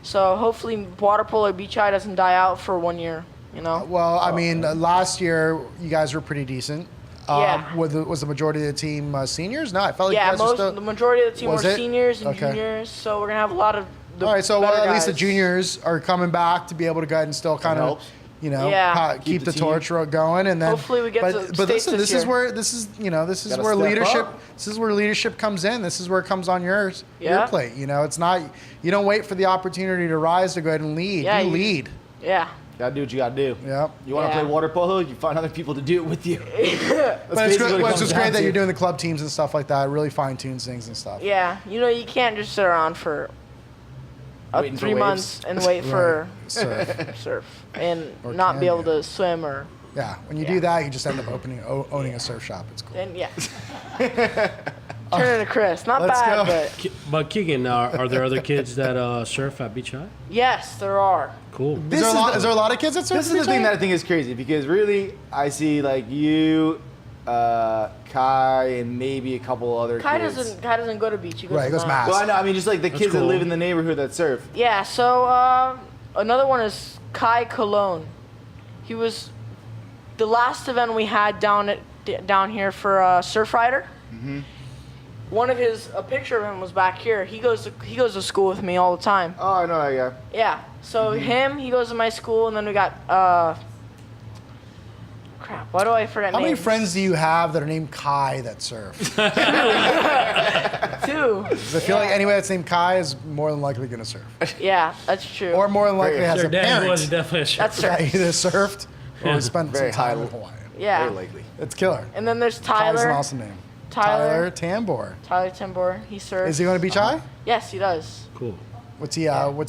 So hopefully water polo beach high doesn't die out for 1 year. You know. Well, I mean, last year you guys were pretty decent. Yeah. Was the majority of the team seniors? No, I felt like Yeah, you guys were still. the majority of the team were Was it? seniors and Okay. juniors, so we're gonna have a lot of All right, so better at least the guys. juniors are coming back to be able to go ahead and still kind of, helps. Yeah. keep the the team. torch going, and then Hopefully we get but, to But states listen, this this is year. where Gotta step leadership. up. This is where leadership comes in. This is where it comes on your Yeah. plate. It's not. You don't wait for the opportunity to rise to go ahead and lead. Yeah, you you- lead. Yeah. Gotta do what you gotta do. Yep. You want to Yeah. play water polo? You find other people to do it with you. But it's basically good. what it Well, it's comes just down great that to. you're doing the club teams and stuff like that. It really fine tunes things and stuff. Yeah. You can't just sit around for Waiting for 3 waves. months and wait for Surf. surf and Or not be can able you? to swim or Yeah. When you Yeah. do that, you just end up owning a surf shop. It's cool. then yeah. Turn into Chris. Not Let's bad, go. but But Keegan, are there other kids that surf at Beach High? yes, there are. Cool. Is there, is is there a lot of kids that surf? This is the thing that I think is crazy because really I see like you, Kai, and maybe a couple other Kai kids. doesn't go to beach. He goes Right, he to goes Mass. Mass. Well, I know. I mean, just like the kids that cool. live in the neighborhood that surf. Yeah. So another one is Kai Cologne. He was the last event we had down here for Surf Rider. Mm-hmm. One of a picture of him was back here. He goes to school with me all the time. Oh, I know that guy. Yeah. So Mm-hmm. he goes to my school, and then we got crap. Why do I forget How many names? friends do you have that are named Kai that surf? 2. Because I feel like anybody that's named Kai is more than likely going to surf. Yeah, that's true. Or more than likely has Their a dad was parent definitely a that's that surf. either surfed or spent Very some time high- in Hawaii. Yeah. Very likely. It's killer. And then there's Kai's an Tyler. awesome name. Tyler. Tambor. Tyler Timbor. He surfs. Is he going to Beach High? Yes, he does. Cool. What's he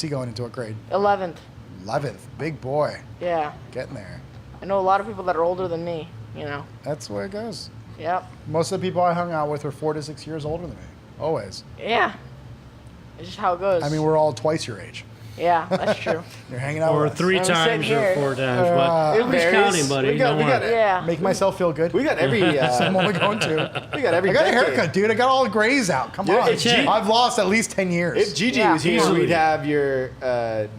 going into? What grade? 11th. 11th. Big boy. Yeah. Getting there. I know a lot of people that are older than me. That's where it goes. Yep. Most of the people I hung out with were 4 to 6 years older than me. Always. Yeah. It's just how it goes. I mean, we're all twice your age. Yeah, that's true. You're hanging out Or with us. 3 I'm sitting times or here. 4 times. But It who's varies. counting, buddy? We got- Don't we got worry. Yeah. Make myself feel good. We got every. I'm only going to. we got every. I got a decade. haircut, dude. I got all the grays out. Come Yeah, on. it's G- I've lost at least 10 years. If Gigi Yeah. was here, Easily. we'd have your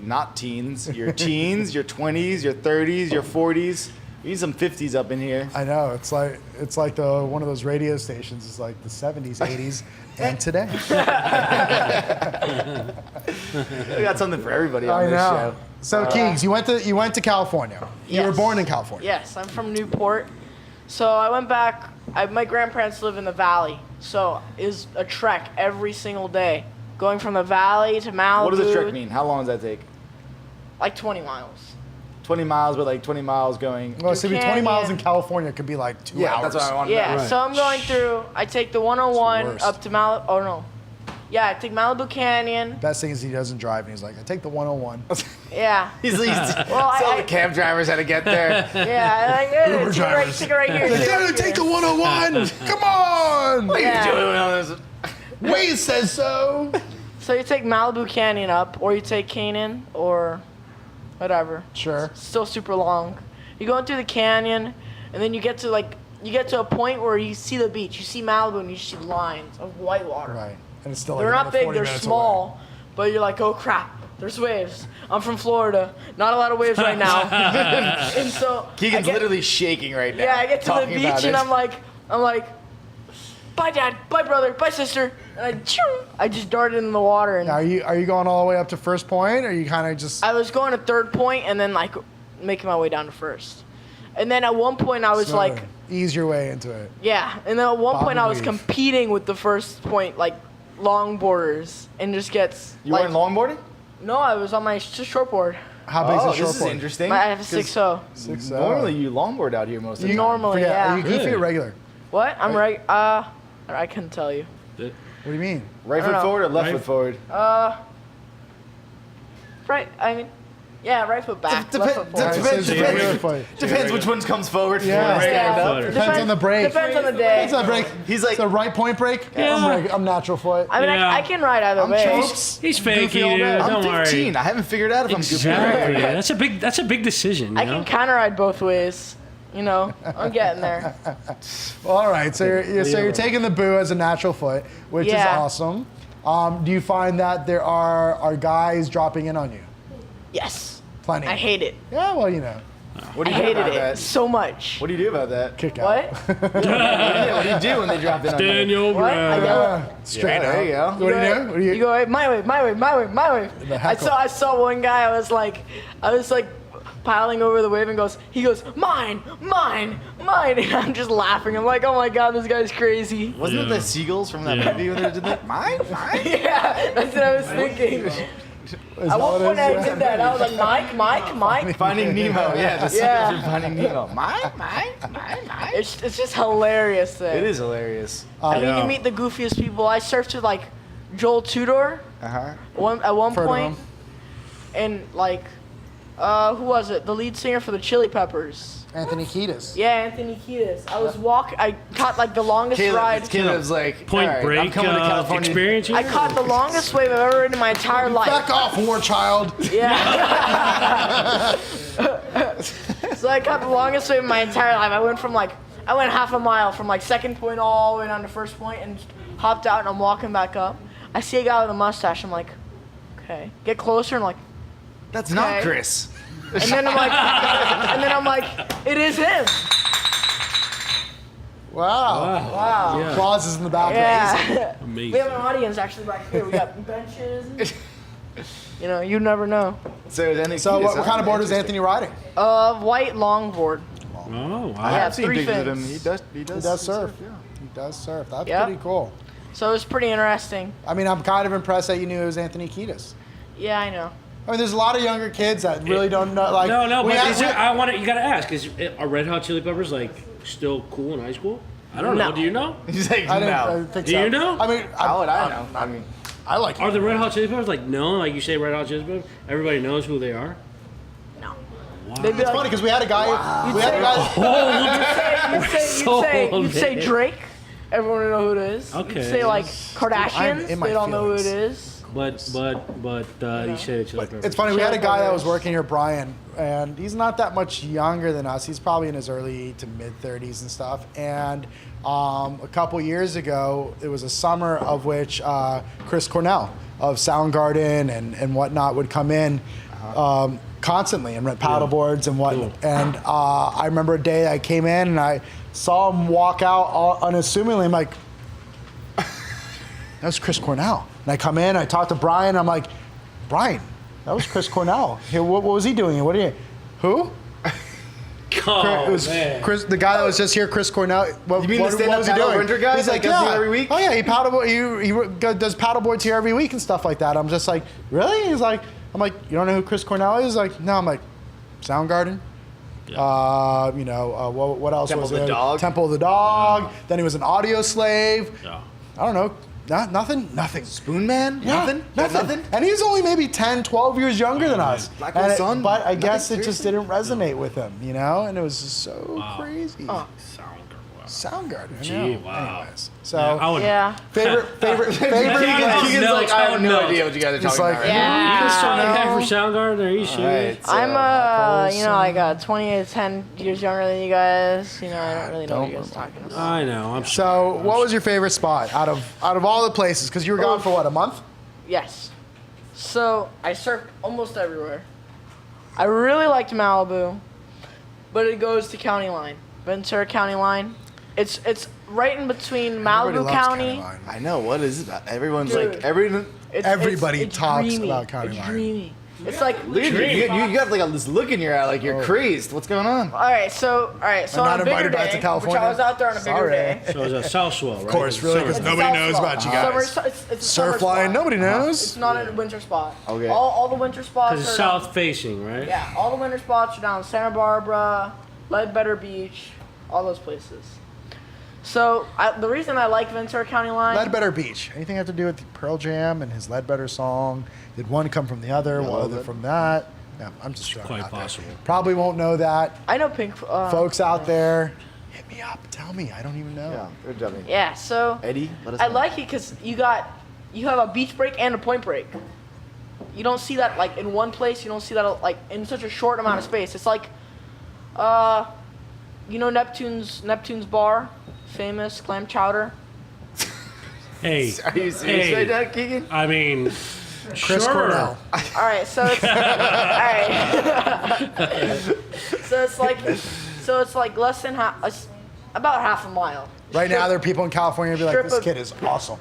not teens, your teens, your 20s, your 30s, your 40s. We need some 50s up in here. I know. It's like the one of those radio stations. It's like the 70s, 80s, and today. We got something for everybody on I this know. show. So, Keegs, you went to California. You were Yes. born in California. Yes, I'm from Newport. So I went back. My grandparents live in the valley. So it was a trek every single day. Going from the valley to Malibu. What does a trek mean? How long does that take? Like 20 miles. 20 miles, but like 20 miles going. Well, so 20 miles in Canyon. California could be like 2 Yeah, hours. that's what I wanted to Yeah, know. Right. so I'm going through. I take the 101 worst. up to Malibu. Oh no. Yeah, I take Malibu Canyon. Best thing is he doesn't drive, and he's like, I take the 101. Yeah. He's Well, tell I- the cab drivers how to get there. Yeah, like, hey, Uber take it right, drivers. take it right here. Dude, take the 101! Come on! What are Yeah. you doing on this? Waze says so. So you take Malibu Canyon up, or you take Canyon, or whatever. Sure. Still super long. You're going through the canyon, and then you get to a point where you see the beach. You see Malibu, and you see lines of white water. Right. And it's still They're like not another big, 40 they're minutes small, but you're like, oh crap, there's waves. I'm from Florida, not a lot of waves right now. And so Keegan's I get- literally shaking right now. Yeah, I get to the talking beach about and it. I'm like, bye dad, bye brother, bye sister, and I just darted in the water and Now, are you going all the way up to first point, or you kind of just? I was going to third point and then like making my way down to first. And then at one point I was like, ease your way into it. yeah. And then at one Bob point and I was weave. competing with the first point, like longboarders, and just gets. You like, weren't longboarding? No, I was on my shortboard. How big's Oh, the this is shortboard? interesting. I have a 'cause 6.0. 6'0". Normally you longboard out here most of the time. Normally, yeah. Are you goofy Really? or regular? What? I'm right. I couldn't tell you. What do you mean? Right I don't foot know. forward or left Right- foot forward? Right. I mean, yeah, right foot back. Dep- left dep- foot dep- forward. depends- So it's a depends- regular foot. Depends which one comes forward. Yeah. first. Yeah. Footer. Depends on the break. Depends on the day. What's that break? He's like- It's a right point break. Yeah. I'm natural foot. I mean, Yeah. I can ride either I'm way. chokes. He's fake, Goofy all dude. day. I'm Don't 15. worry. I haven't figured out if I'm goofy or Exactly. regular. That's a big decision. You I know? can counter ride both ways. You know, I'm getting there. Well, all right. So you're taking the boo as a natural foot, which is Yeah. awesome. Do you find that there are guys dropping in on you? Yes. Plenty. I hate it. Yeah. Well, you know. What do I you do hated about it that? so much. What do you do about that? Kick out. What? What do you do when they drop in on you? Stand your What? I ground. go. Straight Yeah, there you go. What do you do? What do You go my way, my way, my way, my way. The I heckle. saw one guy. I was like piling over the wave, and he goes, mine, mine, mine. And I'm just laughing. I'm like, oh my god, this guy's crazy. Wasn't it Yeah. the seagulls from that Yeah. movie when they did that? Mine? Yeah, that's what I was thinking. At one point I did that. I was like, Mike. Finding Nemo. Yeah, the seagulls Yeah. from Finding Nemo. Mine. It's just hilarious there. It is hilarious. And then Yeah. you meet the goofiest people. I surfed with like Joel Tudor Uh-huh. at one Heard of point, him. and like, who was it? The lead singer for the Chili Peppers. Anthony Kiedis. Yeah, Anthony Kiedis. I caught like the longest ride. Caleb's like, Point all right, I'm Break coming to California. experience here? I caught the longest wave I've ever ridden in my entire life. Back off, war child. Yeah. So I caught the longest wave in my entire life. I went half a mile from like second point all the way down to first point and hopped out, and I'm walking back up. I see a guy with a mustache. I'm like, okay. Get closer. I'm like, That's not Okay. Chris. and then I'm like, it is him. Wow. Wow. Yeah. Applause is in the back. Yeah. Amazing. We have an audience actually back here. We got benches. You know, you never know. So then So what kind of board is Anthony riding? White longboard. Oh, wow. I Yeah, have seen 3 pictures of him. fins. He does He does surf. Yeah. He does surf. That's Yeah. pretty cool. So it was pretty interesting. I mean, I'm kind of impressed that you knew it was Anthony Kiedis. Yeah, I know. I mean, there's a lot of younger kids that really don't know. Like, No, we but had- is it, I want to. You gotta ask: are Red Hot Chili Peppers like still cool in high school? I don't know. No. Do you know? He's like, I no. didn't think Do so. you know? I mean, How would I know? I mean, I like Are it. the Red Hot Chili Peppers like known? Like you say, Red Hot Chili Peppers. Everybody knows who they are. No. Wow. They'd be It's like, funny because we had a guy. We had a guy. you'd say Drake. Everyone would know who it is. Okay. You'd say like I'm Kardashians. in my They don't know who it feelings. is. But you say Chili Peppers. It's funny. We had a Chili guy that Peppers. was working here, Brian, and he's not that much younger than us. He's probably in his early to mid 30s and stuff. And a couple years ago, it was a summer of which Chris Cornell of Soundgarden and whatnot would come in constantly and rent paddle boards and whatnot. And I remember a day I came in and I saw him walk out all unassumingly. I'm like, that was Chris Cornell. And I come in, I talk to Brian, I'm like, Brian, that was Chris Cornell. Hey, what was he doing? Who? Oh, It was man. Chris, the guy that was just here, Chris Cornell. What, You mean the what stand-up was he paddle doing? winter guy He's that like, comes yeah. here every week? Oh yeah, he does paddleboards here every week and stuff like that. I'm just like, really? He's like, I'm like, you don't know who Chris Cornell is? He's like, no. I'm like, Soundgarden. What else Temple was of the it? Dog. Temple of the Dog. Then he was an audio slave. Yeah. I don't know. Nothing. Spoon Man? Yeah, Nothing? Got nothing? And he's only maybe 10, 12 years younger than us. Black And Hole it- Sun? But I Nothing? guess it just Seriously? didn't resonate with him, you know? And it was just so Wow. crazy. Oh. Soundgarden. I Gee, know. wow. Anyways, so Yeah, I would. Yeah. favorite. Keegan's No, like, I have no no. idea what you guys are He's talking like, about. Yeah. You just saw that guy for Soundgarden? Are you Right, serious? so- I'm like 10 years younger than you guys. You know, I don't really know what you guys are talking about. I know. I'm So, what was your favorite spot out of all the places? Because you were gone for what, a month? Yes. So I surfed almost everywhere. I really liked Malibu, but it goes to County Line, Ventura County Line. It's right in between Everybody Malibu loves County. Line. I know, what is it about? Everyone's Dude. like, everyone. Everybody talks dreamy. about County It's Line. dreamy. It's like Look at you. You got like this look in your eye, like you're crazed. What's going on? All right, so I'm not on a bigger invited back day, to California. which I was out there on a bigger Sorry. day. So it's a South Swell, right? Of course, really, because It's a nobody south knows spot. about you Summer- guys. it's a summer Surf line, spot. nobody knows. It's not a winter spot. Okay. All the winter spots Because are it's south facing, right? Yeah, all the winter spots are down Santa Barbara, Ledbetter Beach, all those places. So the reason I like Ventura County Line. Ledbetter Beach. Anything have to do with Pearl Jam and his Ledbetter song? Did one come from the other? Yeah, a One little other bit. from that? Yeah, I'm just throwing Quite it out there. possible. Probably won't know that. I know Pink. Folks out there, hit me up. Tell me. I don't even know. Yeah, good job. Yeah, so Eddie, let us I know. like it because you have a beach break and a point break. You don't see that like in one place. You don't see that like in such a short amount of space. It's like, Neptune's bar, famous clam chowder. Hey. Are you serious right now, Keegan? I mean, Chris sure. Cornell. All right, so it's all right. So it's like less than about half a mile. Right now, there are people in California who be like, Strip this of- kid is awesome.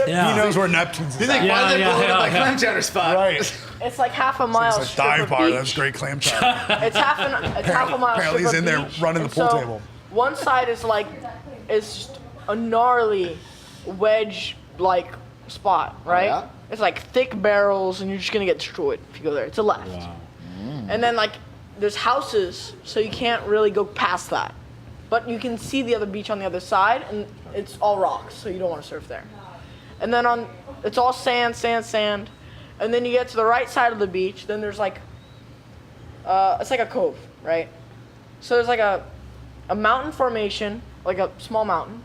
Yeah. He knows where Neptune's is He's at. like, why did they Yeah, pull it yeah, at my yeah. clam chowder spot? Right. It's like half a mile. It's like strip dive of bar. beach. That's great clam chowder. It's half a mile. Apparently strip he's of in there beach, running and the pool so table. One side is just a gnarly wedge spot, right? yeah? It's like thick barrels, and you're just gonna get destroyed if you go there. It's a left. Wow. And then there's houses, so you can't really go past that. But you can see the other beach on the other side, and it's all rocks, so you don't want to surf there. And then it's all sand, sand. And then you get to the right side of the beach, then there's it's like a cove, right? So there's like a mountain formation, like a small mountain,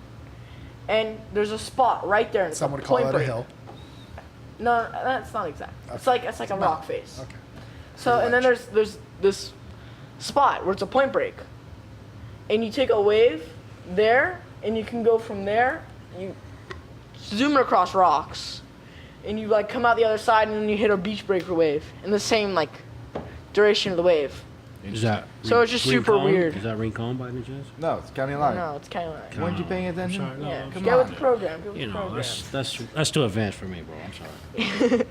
and there's a spot right there. And it's Some a would call point that a break. hill. No, that's not exact. It's like a rock face. Okay. So and then there's this spot where it's a point break, and you take a wave there, and you can go from there. You zoom it across rocks, and you come out the other side, and then you hit a beach breaker wave in the same duration of the wave. Is that So it's just super Rincon? weird. Is that Rincon by any chance? No, it's county line. No, it's kind of like Weren't you paying attention? Sorry, no, yeah. I'm Get with the program. Get with You the know, program. that's too advanced for me, bro. I'm sorry.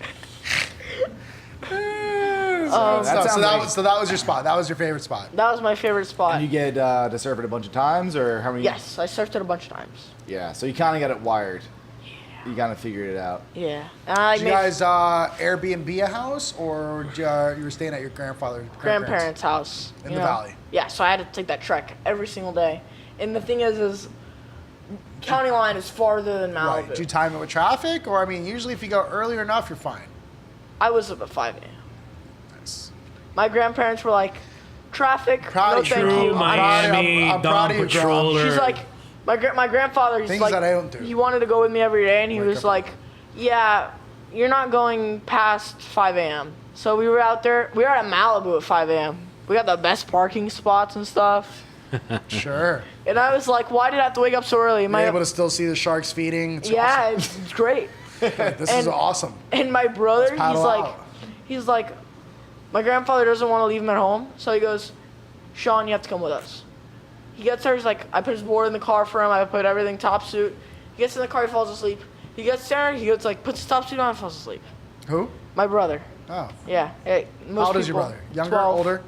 So that was your spot. That was your favorite spot. That was my favorite spot. And you get to surf it a bunch of times, or how many? Yes, I surfed it a bunch of times. Yeah, so you kind of got it wired. You kind of figured it out. Yeah, and I Did you made guys Airbnb a house, or you were staying at your grandparents' house In you the know? valley. Yeah, so I had to take that trek every single day. And the thing is county line is farther than Malibu. Right. Did you time it with traffic, or usually if you go earlier enough, you're fine. I was up at 5 a.m. Nice. My grandparents were like, traffic, Proud no of you. thank True you. Miami I'm proud Dawn of you, Grandma. Patroller. She's like, my grandfather, he's Things like, that I don't do. he wanted to go with me every day, and he Wake was up. like, yeah, you're not going past 5 a.m. So we were out there, we were at Malibu at 5 a.m. We got the best parking spots and stuff. Sure. And I was like, why did I have to wake up so early? You're able to still see the sharks feeding. It's yeah, it's great. awesome. This is and- awesome. And my brother, Let's paddle out. he's like, my grandfather doesn't want to leave him at home, so he goes, Sean, you have to come with us. He gets there, he's like, I put his board in the car for him, I put everything top suit. He gets in the car, he falls asleep. He gets there, he goes puts his top suit on and falls asleep. Who? My brother. Oh. Yeah. Hey, most How old is your people, brother? Younger, 12. older?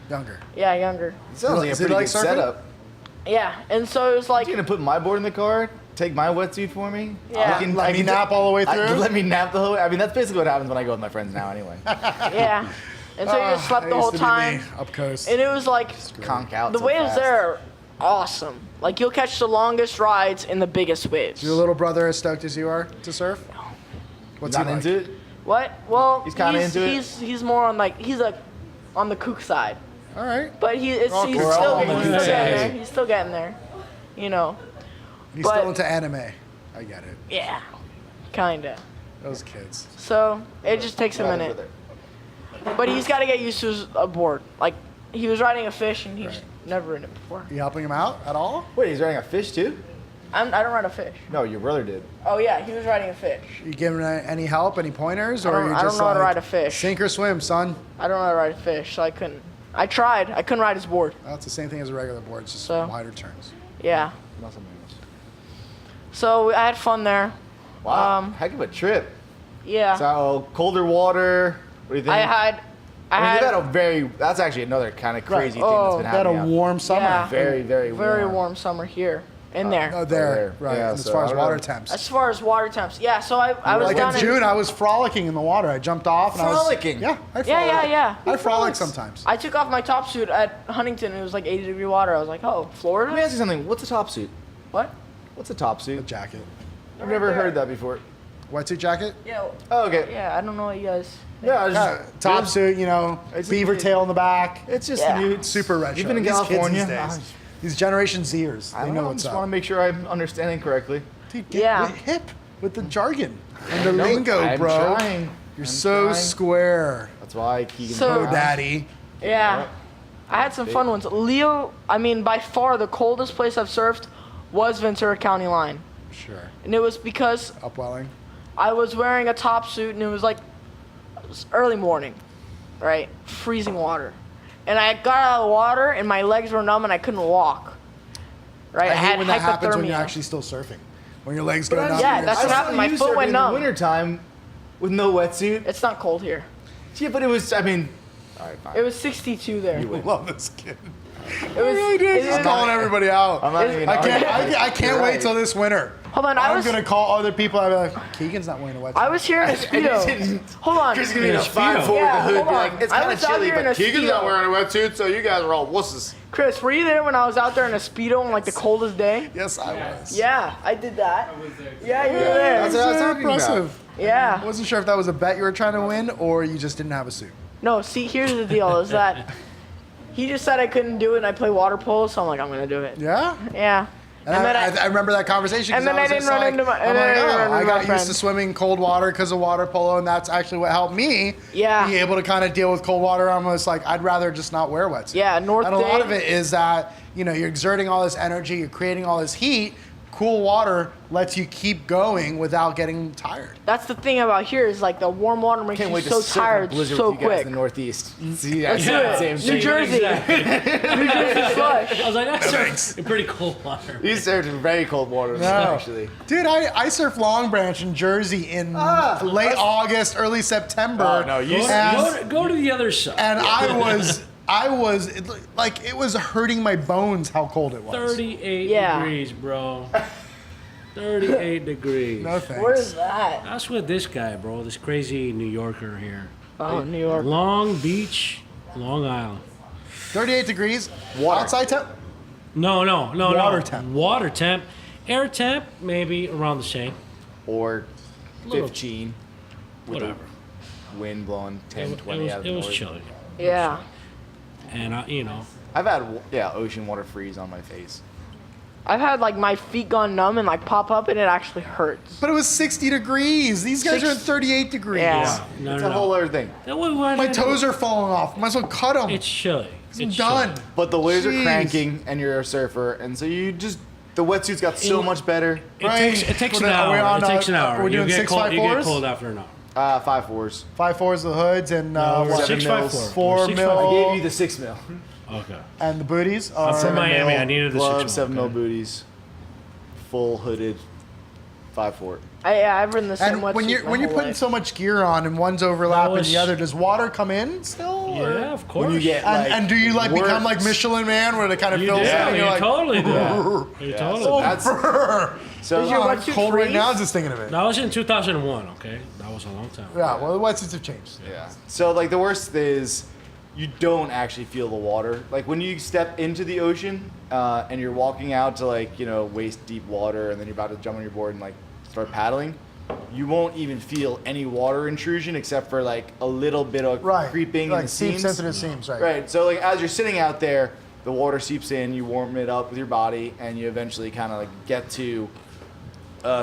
Younger. Yeah, younger. It sounds like a Does he pretty like good surfing? setup. Yeah, and so it was like, You gonna put my board in the car? Take my wetsuit for me? Yeah. Let me nap all the way through? Let me nap the whole way. I mean, that's basically what happens when I go with my friends now, anyway. yeah. And so you just slept That the whole used to be time. me, up coast. And it was like, Conk out. the so waves fast. there are awesome. Like, you'll catch the longest rides in the biggest waves. Your little brother as stoked as you are to surf? What's Not he like? into it? What? Well, He's kinda into it? He's more on he's on the kook side, All right. but he's all still cool. We're all on the getting kook there. side. He's still getting there, you know. He's But- still into anime. I get it. Yeah, kinda. Those kids. So it just takes a minute, but he's got to get used to his board. Like, he was riding a fish and he's never ridden it before. You helping him out at all? Wait, he's riding a fish too? I don't ride a fish. No, your brother did. Oh yeah, he was riding a fish. You giving any help, any pointers, or you I don't just know how to like, ride a fish. Sink or swim, son? I don't know how to ride a fish, so I couldn't. I tried. I couldn't ride his board. That's the same thing as a regular board, it's just So- wider turns. Yeah. Muscle moves. So I had fun there. Wow, heck of a trip. Yeah. So colder water. What do you think? I I mean, had that's actually another kind of crazy thing Oh, that's been Had happening. a out warm summer. Yeah. Very, very warm. warm summer here in there. Oh, there, there. right. Yeah, and as so far I as don't water know. temps. As far as water temps, yeah. So I was Like down in June, I was frolicking in the water. I jumped off and Frolicking? I was I Yeah. I frolic sometimes. I took off my top suit at Huntington. It was like 80-degree water. I was like, oh, Florida? Let me ask you something. What's a top suit? What? What's a top A suit? jacket, I've never heard that before. wetsuit jacket. Yeah. Oh, okay. Yeah. I don't know what you guys. Yeah, Top suit, It's- beaver tail in the back. It's just Yeah. new. It's super retro. You've been in These kids California. these days. These Generation Zers, I they don't know know. I what's just up. want to make sure I'm understanding correctly. Dude, get Yeah. hip with the jargon and the No, lingo, I'm bro. trying. You're I'm so trying. square. That's why Keegan. So- Oh, daddy. Yeah. I had some fun ones. By far the coldest place I've surfed was Ventura County Line. Sure. And it was because Upwelling. I was wearing a top suit and it was early morning, right? Freezing water. and I got out of the water, and my legs were numb, and I couldn't walk. Right, I I hate had when that happens when you're hypothermia. actually still surfing. When your legs go But numb. Yeah, you're that's just- what happened. My you foot surfing went in numb. the wintertime with no wetsuit. It's not cold here. Yeah, but it was. I mean, all right, fine. It was 62 there. I love this kid. It was. He's calling everybody out. I'm not even I can't. arguing. I can't You're wait right. till this winter. Hold on, I'm gonna call other people. I'll be like, Keegan's not wearing a wetsuit. I was here in a speedo. Hold on. Chris is gonna be in a Speedo. 5'4" with Yeah, a hood. hold Be on. like, it's I kind of was out chilly, here in but a Keegan's not Speedo. wearing a wetsuit, so you guys are all wusses. Chris, were you there when I was out there in a speedo on like the coldest day? Yes, I was. Yeah, I did that. I was there too. Yeah, you were there. That's what I was talking about. impressive. I Yeah. wasn't sure if that was a bet you were trying to win or you just didn't have a suit. No, see, here's the deal: is that he just said I couldn't do it, and I play water polo, so I'm like, I'm gonna do it. Yeah. Yeah. And then I remember that conversation. 'cause and then I was didn't just run like- into my- I'm and then I like, didn't run oh, into I my got used friend. to swimming cold water because of water polo, and that's actually what helped me. Yeah. Be able to kind of deal with cold water. I'm almost like I'd rather just not wear wetsuit. Yeah, North And a lot Day- of it is that you're exerting all this energy, you're creating all this heat. Cool water lets you keep going without getting tired. That's the thing about here is like the warm water makes Can't you wait to so surf in a tired blizzard so with you guys quick. in the Northeast. See, Let's do it. same New shit. Jersey. Exactly. New Jersey slush. I was like, I surf in pretty cold water. You surfed in very cold water, No. actually. Dude, I surf Long Branch in Jersey in late August, early September. Oh, no, you Go to the other side. And it was hurting my bones how cold it was. 38 Yeah. degrees, bro. 38 degrees. No thanks. Where is that? That's with this guy, bro. This crazy New Yorker here. Oh, New York. Long Beach, Long Island. 38 degrees. Water. Outside temp? No. Water temp. Water temp. Air temp, maybe around the same. Or Little- 15 with Whatever. the wind blowing 10, 20 out of the It was north. chilly. Yeah. And, I've had, ocean water freeze on my face. I've had like my feet gone numb and like pop up and it actually hurts. But it was 60 degrees. These guys are at 38 degrees. Yeah. no, It's no, a whole no. other thing. My toes are falling off. Might as well cut them. It's chilly. I'm done. But the waves Jeez. are cranking, and you're a surfer, and so the wetsuit's got so It- much better. Right. It takes an Are we hour. on, It takes an are hour. we doing You get 6x4s? cold after an hour. 5'4s. 5'4s the hoods and what? 6x4. 4 6x4. mil. I gave you the 6 mil. Okay. And the booties are I'm from Miami. I needed the Gloves, 6 7 mil booties, full hooded, 5'4". I've ridden the same And wetsuit when you're my when you're whole putting life. so much gear on and one's overlapping was- the other, does water come in still? or- Yeah, of course. When you get And do you like become like worked- Michelin Man where they kind of You fills do. in and You you're like, totally do. Yeah. You Yeah, totally so do. that's so. Does your oh, I'm wetsuit cold right freeze? now just thinking of it. That was in 2001, okay? That was a long time. Yeah, well, the wetsuits have changed. Yeah. So like the worst is you don't actually feel the water. Like when you step into the ocean and you're walking out to waist deep water and then you're about to jump on your board and like start paddling, you won't even feel any water intrusion except for like a little bit of Right. creeping like in the seams. into the seams, right? Right. So like as you're sitting out there, the water seeps in, you warm it up with your body, and you eventually kind of like get to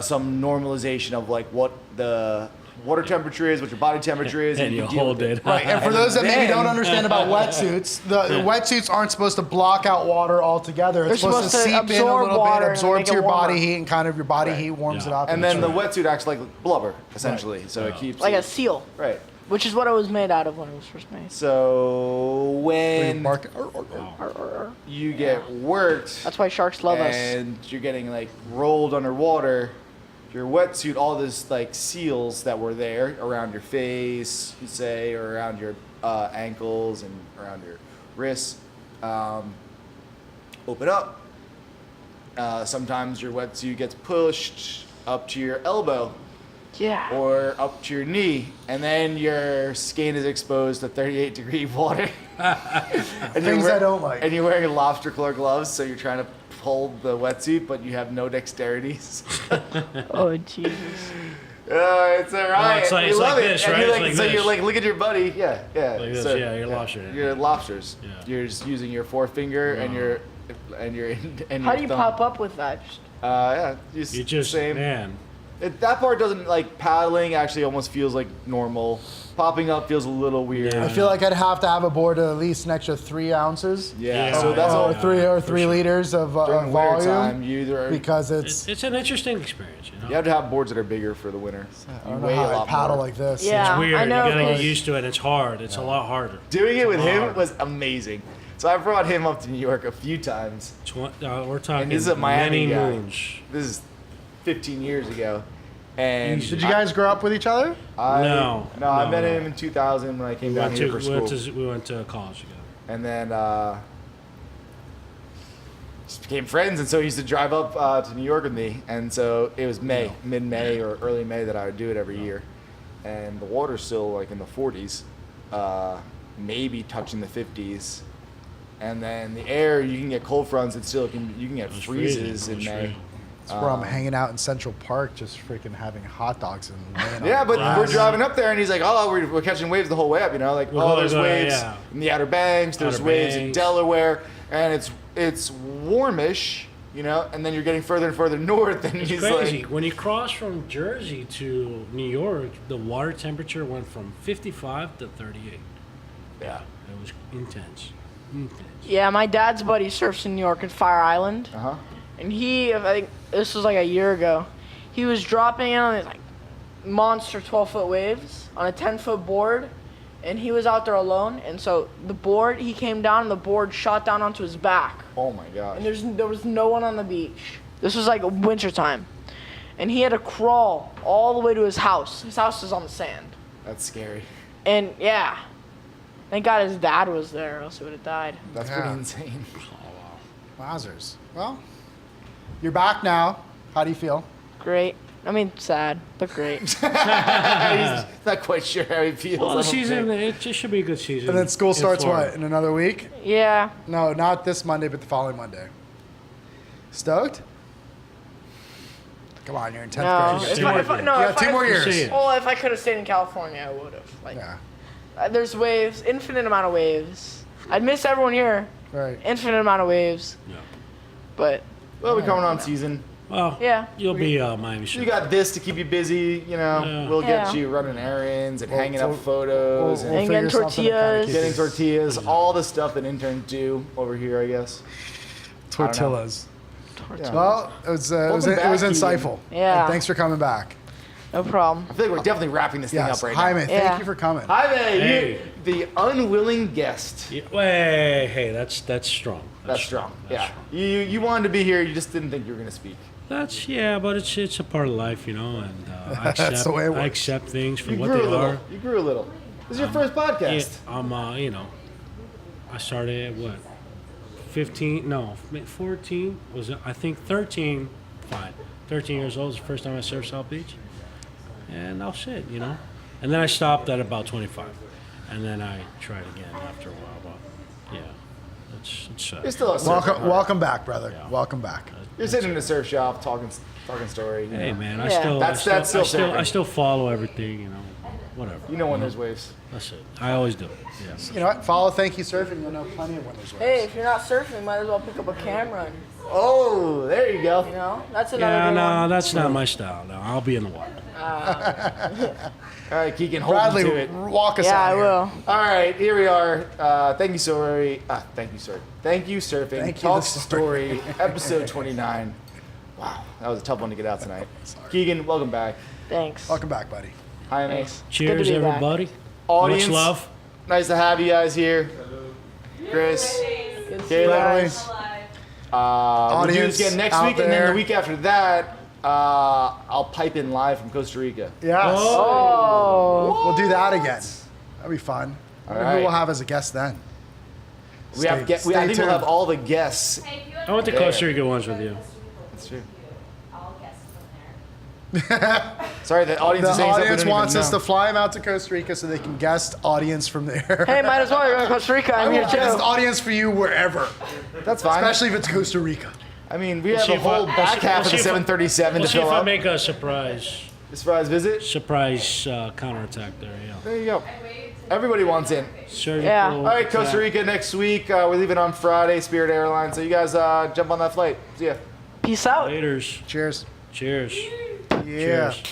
some normalization of like what the water temperature is, what your body temperature is, And you you deal hold with it. Right, and for those that maybe then- don't understand about wetsuits, the wetsuits aren't supposed to block out water altogether. It's They're supposed to supposed to seep in a absorb little water bit, and absorb make to it your body warmer. heat, and kind of your body Right. heat warms Yeah. it up. And then the wetsuit acts like blubber, essentially. So it keeps Like it- a seal, right. which is what it was made out of when it was first made. So when Bark- you get worked That's why sharks love us. and you're getting like rolled underwater, your wetsuit, all this like seals that were there around your face, you say, or around your ankles and around your wrists, open up. Sometimes your wetsuit gets pushed up to your elbow Yeah. or up to your knee, and then your skin is exposed to 38-degree water. And Things you're I don't like. And you're wearing lobster claw gloves, so you're trying to pull the wetsuit, but you have no dexterity. Oh Jesus. It's all right. it's like- we it's love like it. this, And right? you're It's like so this. you're like, look at your buddy. Yeah, yeah. Like this, So, yeah, you're lobster. You're lobsters. Yeah. You're just using your forefinger and your and your How do you thumb. pop up with that? Yeah, You just, same. man. That part doesn't like paddling. Actually, almost feels like normal. Popping up feels a little weird. Yeah. I feel like I'd have to have a board of at least an extra 3 ounces. Yeah. Yeah. So that's Or all. Yeah, three for sure. liters of During winter volume. time, you either Because it's. It's an interesting experience, you know. you have to have boards that are bigger for the winter. I You don't know weigh a how I lot paddle more. like this. Yeah. It's weird. I know, You gotta get but- used to it. It's hard. It's a lot harder. Doing it with It's a lot him harder. was amazing. So I brought him up to New York a few times. We're talking this is a Miami many guy. moons. This is 15 years ago. And Did you guys grow up with each other? No, I met no. him in 2000 when I came down here for school. We went to college together. And then just became friends, and so he used to drive up to New York with me. And so it was mid-May or early May that I would do it every year. And the water's still like in the 40s, maybe touching the 50s. And then the air, you can get cold fronts. You can get It was freezes freezing. It in was May. freezing. That's where I'm hanging out in Central Park, just freaking having hot dogs and laying on Yeah, the but grass. we're driving up there, and he's like, "Oh, we're catching waves the whole way up." You know, like, Well, there's waves yeah. in the Outer Banks, there's Outer waves in Banks. Delaware, and it's warmish, you know. And then you're getting further and further north, and It's he's crazy. like, When you cross from Jersey to New York, the water temperature went from 55 to 38. "Yeah, It was intense. Intense. Yeah, my dad's buddy surfs in New York at Fire Island. uh huh." And I think this was like a year ago, he was dropping in on these like monster 12-foot waves on a 10-foot board, and he was out there alone. And so he came down, and the board shot down onto his back. Oh my gosh. And there was no one on the beach. This was like winter time, and he had to crawl all the way to his house. His house is on the sand, That's scary. and yeah, thank God his dad was there, or else he would have died. That's Yeah. pretty insane. Wowzers. Well, you're back now. How do you feel? Great. I mean, sad, but great. He's not quite sure how he feels. Well, I the don't season, think. it just should be a good season. And then school in starts Florida. what? In another week? Yeah. No, not this Monday, but the following Monday. Stoked? Come on, you're in 10th No. grade. Just If two I, more if I, years. no, You got if 2 I- more Just years. say it. Well, if I could have stayed in California, I would have. Like, Yeah, there's waves, infinite amount of waves. I'd miss everyone here, right. infinite amount of waves. Yeah. But Well, we're coming on season. Well, yeah, you'll be Miami Surf. You got this to keep you busy, you know. Yeah. We'll get Yeah. you running errands and Well, hanging so up photos we'll and And getting figure something to kinda tortillas. keep getting you- tortillas, all the stuff that interns do over here, I guess. Tortillas. Yeah. Well, it was Welcome back, insightful. Yeah. And thanks for coming back. no problem. I feel like we're definitely wrapping this thing Yes, up right Jaime, now. thank Yeah. you for coming. Hi there, Hey. you, the unwilling guest. Yeah, hey, that's strong. That's strong. That's Yeah. strong. You wanted to be here, you just didn't think you were going to speak. But it's a part of life, you know, and I That's accept the way it works. I accept things for You what grew they a little. are. You grew a little. This is your first Yeah, podcast. I'm I started at what? 15? No, 14 was it? I think 13. Fine, 13 years old was the first time I surfed South Beach, and I'll shit, you know. And then I stopped at about 25, and then I tried again after a while. But yeah, it's You're still a surfer. Welcome back, brother. Yeah. Welcome back. You're sitting in a surf shop talking story. You Hey know. man, Yeah. I still That's still surfing. I still follow everything, you know. Whatever. You know when there's waves. That's it. I always do. Yes. You know what? Follow Thank You Surfing. You'll know plenty of winners. Hey, if you're not surfing, might as well pick up a camera. And, Oh, there you go. you know, that's another Yeah, good no, one. that's not my style. No, I'll be in the water. All right, Keegan, hold Bradley, me to it. walk us Yeah, out I here. will. All right, here we are. Thank you, sorry. Thank you, sir. Thank you, surfing. Thank you, Talk the story, episode 29. Wow, that was a tough one to get out tonight. Keegan, welcome back. Thanks. Welcome back, buddy. Hi, Thanks. Cheers, Good to be back. everybody. audience. Much love. Nice to have you guys here. Chris, Good to see you Kayla. guys. We'll do Audience this again next out week, and then there. the week after that, I'll pipe in live from Costa Rica. Yes. Oh. We'll do that again. That'd be fun. I wonder who right. we'll have as a guest then. We have. I Stay think we'll tuned. have all the guests. I went to Costa Rica once with you. That's true. All guests from there. Sorry, the audience The is saying something. audience I don't wants even us know. to fly them out to Costa Rica so they can guest audience from there. Hey, might as well. You're going to Costa Rica. I'm I here will guest too. audience for you wherever, That's fine. especially if it's Costa Rica. I mean, we have see a if whole I- back half of we'll the see if I- 737 We'll to see if fill I up. make a surprise Surprise visit. counterattack there. Yeah. There you go. Everybody wants in. Surgical Yeah. All right, Costa Rica next week. We're leaving on Friday, Spirit Airlines. So you guys jump on that flight. See ya. Peace out. Laters. Cheers. Cheers. Yeah. Cheers.